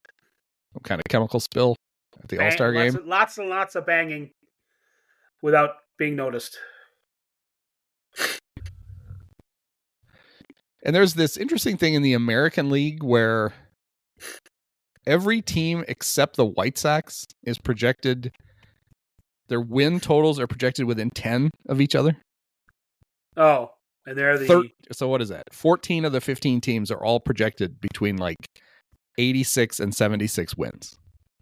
Some kind of chemical spill at the All-Star game. Lots and lots of banging without being noticed. And there's this interesting thing in the American League where every team except the White Sox is projected, their win totals are projected within 10 of each other. Oh, and they're the... So what is that? 14 of the 15 teams are all projected between like 86 and 76 wins.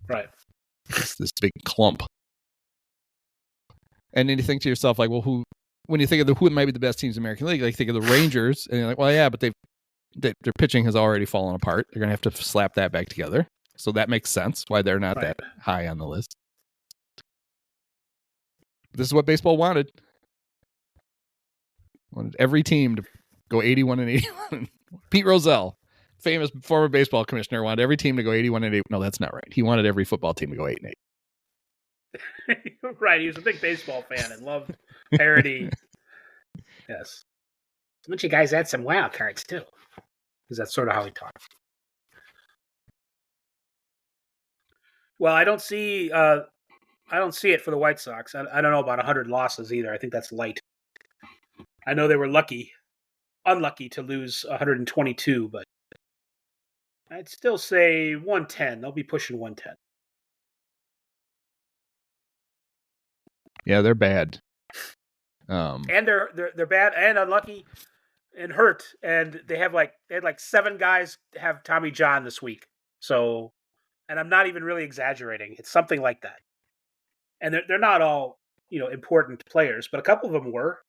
Right. It's this big clump. And then you think to yourself, like, well, when you think of who might be the best teams in the American League, like think of the Rangers, and you're like, well, yeah, but their pitching has already fallen apart. They're going to have to slap that back together. So that makes sense why they're not that high on the list. This is what baseball wanted. Wanted every team to go 81-81. Pete Rozelle, famous former baseball commissioner, wanted every team to go 81-8. No, that's not right. He wanted every football team to go 8-8. Right. He was a big baseball fan and loved parody. Yes. Why don't you guys add some wild cards too? Because that's sort of how he talked. Well, I don't see it for the White Sox. I don't know about 100 losses either. I think that's light. I know they were unlucky to lose 122, but I'd still say 110. They'll be pushing 110. Yeah, they're bad. And they're bad and unlucky and hurt. And they had like 7 guys have Tommy John this week. So, and I'm not even really exaggerating. It's something like that. And they're not all, important players, but a couple of them were.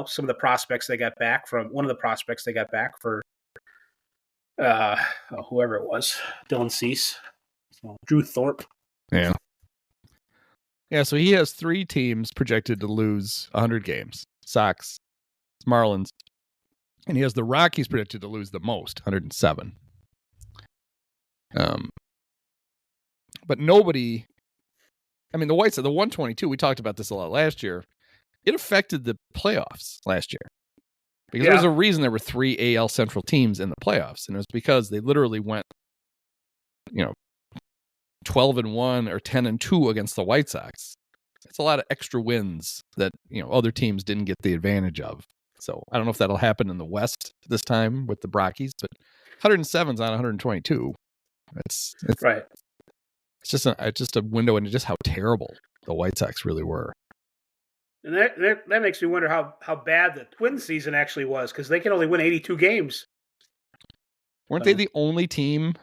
Some of the prospects they got back from one of the prospects they got back for whoever it was, Dylan Cease, Drew Thorpe. Yeah. Yeah, so he has 3 teams projected to lose 100 games. Sox, Marlins, and he has the Rockies predicted to lose the most, 107. But nobody, the White Sox, the 122, we talked about this a lot last year. It affected the playoffs last year because there was a reason there were 3 AL Central teams in the playoffs, and it was because they literally went, 12-1 or 10-2 against the White Sox. It's a lot of extra wins that other teams didn't get the advantage of. So I don't know if that'll happen in the West this time with the Brockies, but 107's on 122. It's right. It's just a window into just how terrible the White Sox really were. And that makes me wonder how bad the Twins season actually was, because they can only win 82 games. Weren't they the only team?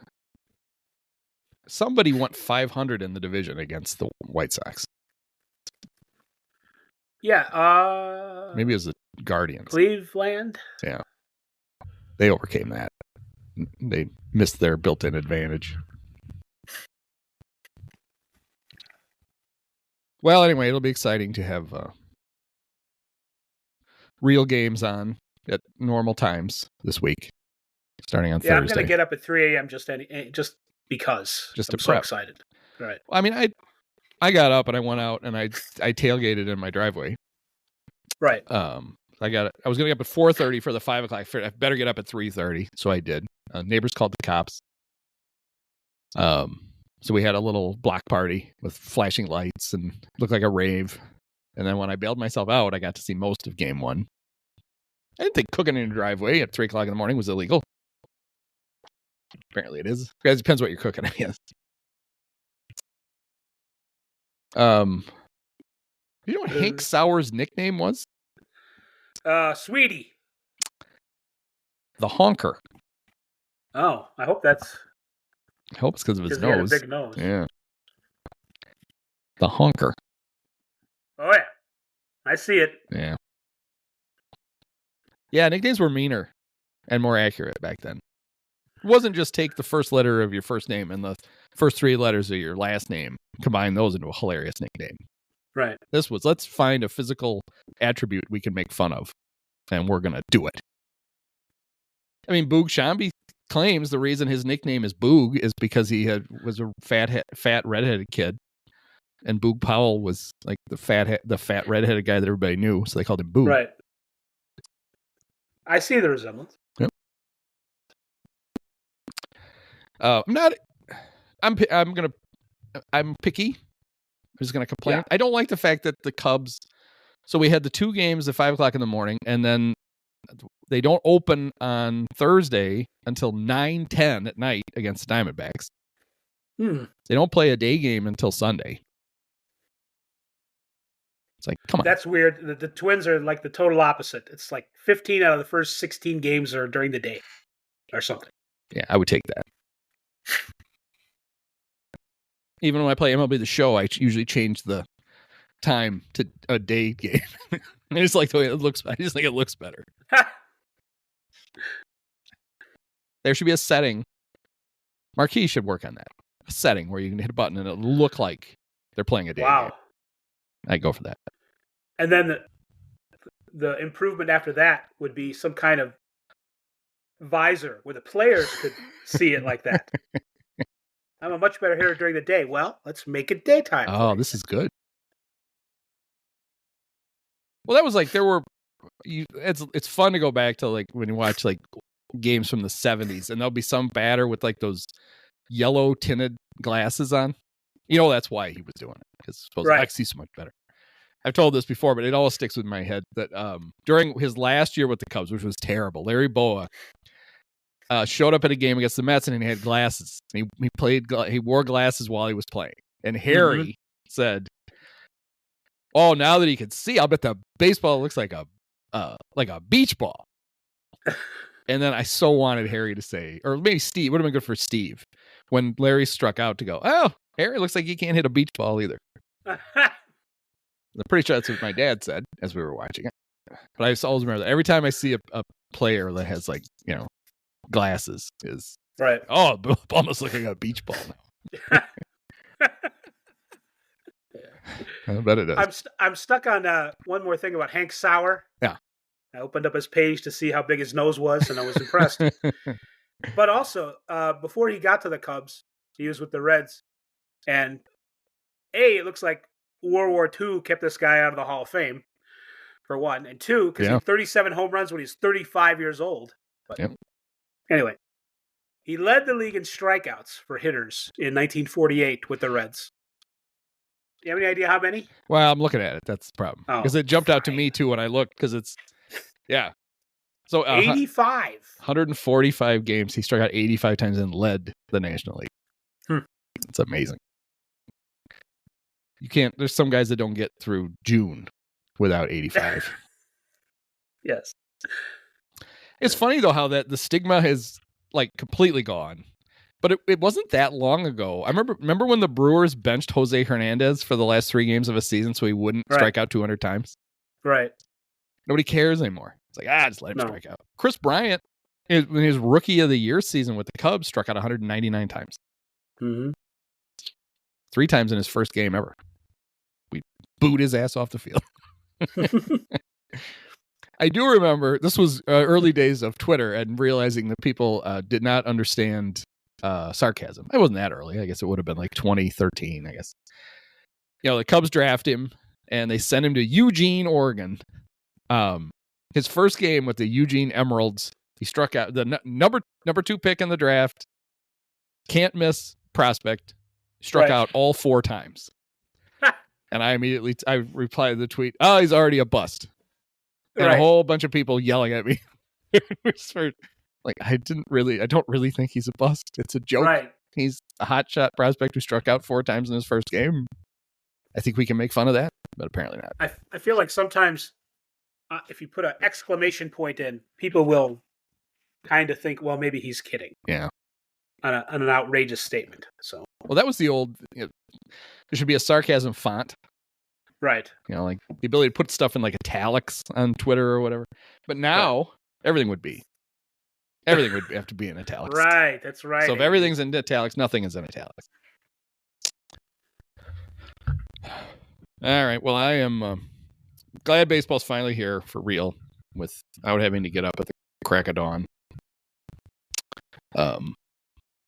Somebody went 500 in the division against the White Sox. Yeah. Maybe it was the Guardians. Cleveland? Yeah. They overcame that. They missed their built-in advantage. Well, anyway, it'll be exciting to have real games on at normal times this week, starting on Thursday. I'm going to get up at 3 a.m. just because. Just I'm to so prep. excited. Right. I mean, I got up and I went out and I tailgated in my driveway. Right. I was going to get up at 4:30 for the 5 o'clock. I better get up at 3:30, so I did. Neighbors called the cops. So we had a little block party with flashing lights and looked like a rave. And then when I bailed myself out, I got to see most of Game 1. I didn't think cooking in your driveway at 3 o'clock in the morning was illegal. Apparently it is. It depends what you're cooking, I guess. You know what Hank Sauer's nickname was? Sweetie. The Honker. Oh, I hope it's because of his he had a nose. big nose. Yeah. The Honker. Oh, yeah. I see it. Yeah. Yeah, nicknames were meaner and more accurate back then. It wasn't just take the first letter of your first name and the first 3 letters of your last name, combine those into a hilarious nickname. Right. This was, let's find a physical attribute we can make fun of, and we're going to do it. I mean, Boog Shambi claims the reason his nickname is Boog is because he was a fat redheaded kid, and Boog Powell was like the fat redheaded guy that everybody knew, so they called him Boog. Right. I see the resemblance. Yep. I'm picky. I'm just gonna complain. Yeah. I don't like the fact that the Cubs. So we had the 2 games at 5 o'clock in the morning, and then they don't open on Thursday until 9:10 at night against the Diamondbacks. They don't play a day game until Sunday. It's like, come on. That's weird. The Twins are like the total opposite. It's like 15 out of the first 16 games are during the day or something. Yeah, I would take that. Even when I play MLB The Show, I usually change the time to a day game. I just like the way it looks. I just think it looks better. There should be a setting. Marquee should work on that. A setting where you can hit a button and it'll look like they're playing a day game. I'd go for that. And then the improvement after that would be some kind of visor where the players could see it like that. I'm a much better hitter during the day. Well, let's make it daytime. Oh, this is good. Well, that was like it's fun to go back to like when you watch like games from the 70s and there'll be some batter with like those yellow tinted glasses on. You know, that's why he was doing it, because I see so much better. I've told this before, but it always sticks with my head that during his last year with the Cubs, which was terrible, Larry Boa showed up at a game against the Mets and he had glasses. He wore glasses while he was playing. And Harry said, "Oh, now that he can see, I'll bet the baseball looks like a beach ball." And then I so wanted Harry to say, or maybe Steve, would have been good for Steve, when Larry struck out to go, "Oh, Harry looks like he can't hit a beach ball either." I'm pretty sure that's what my dad said as we were watching it. But I always remember that every time I see a player that has like, glasses is right. Oh, almost looking like a beach ball now. I bet it does. I'm stuck on one more thing about Hank Sauer. Yeah. I opened up his page to see how big his nose was, and I was impressed. But also, before he got to the Cubs, he was with the Reds. And A, it looks like World War II kept this guy out of the Hall of Fame, for one. And two, because he had 37 home runs when he was 35 years old. But anyway, he led the league in strikeouts for hitters in 1948 with the Reds. Do you have any idea how many? Well, I'm looking at it. That's the problem. Because it jumped out to me, too, when I looked, because it's, So 85. 145 games. He struck out 85 times and led the National League. It's amazing. There's some guys that don't get through June without 85. Yes. It's funny, though, how that the stigma has like completely gone. But it wasn't that long ago. I remember when the Brewers benched Jose Hernandez for the last 3 games of a season so he wouldn't strike out 200 times. Right. Nobody cares anymore. It's like, just let him strike out. Chris Bryant, in his Rookie of the Year season with the Cubs, struck out 199 times. 3 times in his first game ever. We booed his ass off the field. I do remember, this was early days of Twitter and realizing that people did not understand sarcasm. It wasn't that early. I guess it would have been like 2013, I guess. The Cubs draft him and they send him to Eugene, Oregon. His first game with the Eugene Emeralds, he struck out the number 2 pick in the draft. Can't miss prospect. Struck out all 4 times. And I replied to the tweet, "Oh, he's already a bust." And a whole bunch of people yelling at me. Like, I don't really think he's a bust. It's a joke. Right. He's a hotshot prospect who struck out 4 times in his first game. I think we can make fun of that, but apparently not. I feel like sometimes if you put an exclamation point in, people will kind of think, well, maybe he's kidding. Yeah. On an outrageous statement. So. Well, that was the old, there should be a sarcasm font. Right. Like the ability to put stuff in like italics on Twitter or whatever. But now everything would have to be in italics. Right. That's right. So if everything's in italics, nothing is in italics. All right. Well, I am glad baseball's finally here for real without having to get up at the crack of dawn.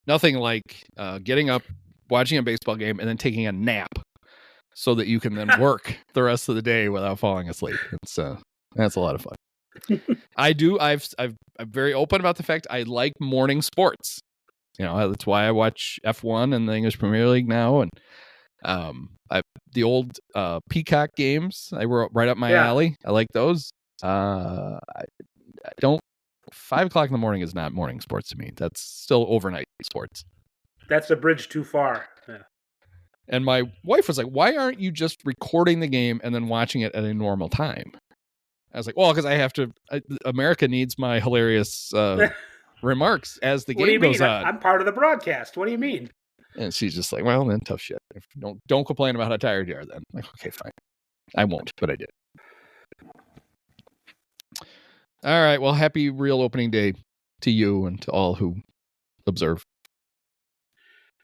Nothing like getting up, watching a baseball game, and then taking a nap so that you can then work the rest of the day without falling asleep. That's a lot of fun. I'm very open about the fact I like morning sports. That's why I watch F1 and the English Premier League now, and the old Peacock games. I were right up my alley. I like those. I don't. 5 o'clock in the morning is not morning sports to me. That's still overnight sports. That's a bridge too far. Yeah. And my wife was like, "Why aren't you just recording the game and then watching it at a normal time?" I was like, "Well, because I have to. America needs my hilarious remarks as the game goes on. I'm part of the broadcast. What do you mean?" And she's just like, "Well, then tough shit. Don't complain about how tired you are. Then, like, okay, fine. I won't, but I did." All right. Well, happy real opening day to you and to all who observe.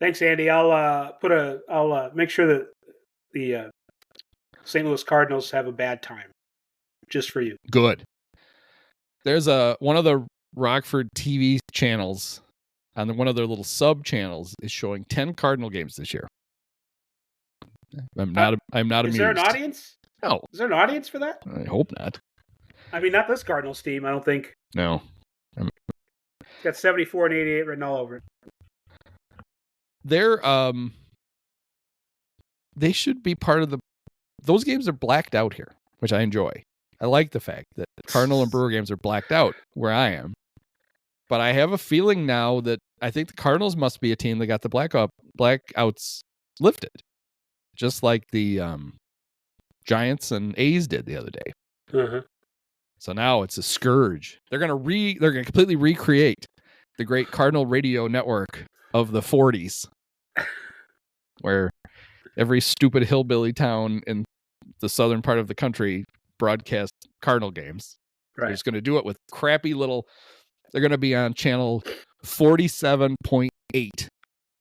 Thanks, Andy. I'll make sure that the St. Louis Cardinals have a bad time, just for you. Good. There's one of the Rockford TV channels on one of their little sub channels is showing 10 Cardinal games this year. I'm not amused. Is there an audience? No. Is there an audience for that? I hope not. I mean, not this Cardinals team, I don't think. No. It's got 74 and 88 written all over it. They should be part of those games are blacked out here, which I enjoy. I like the fact that Cardinal and Brewer games are blacked out where I am. But I have a feeling now that I think the Cardinals must be a team that got the blackouts lifted. Just like the Giants and A's did the other day. Uh-huh. So now it's a scourge. They're gonna completely recreate the great Cardinal radio network of the 40s, where every stupid hillbilly town in the southern part of the country broadcast Cardinal games. Right. They're just going to do it with crappy little. They're going to be on channel 47.8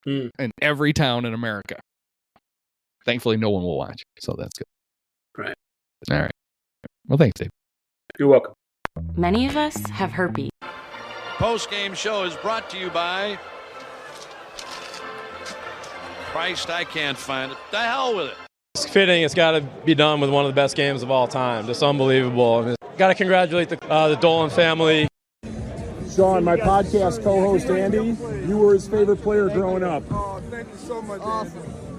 in every town in America. Thankfully, no one will watch, so that's good. Right. All right. Well, thanks, Dave. You're welcome. Many of us have herpes. Post-game show is brought to you by Christ, I can't find it. The hell with it. It's fitting. It's got to be done with one of the best games of all time. Just unbelievable. Got to congratulate the Dolan family. Sean, my podcast co-host Andy, you were his favorite player growing up. Oh, thank you so much. Awesome.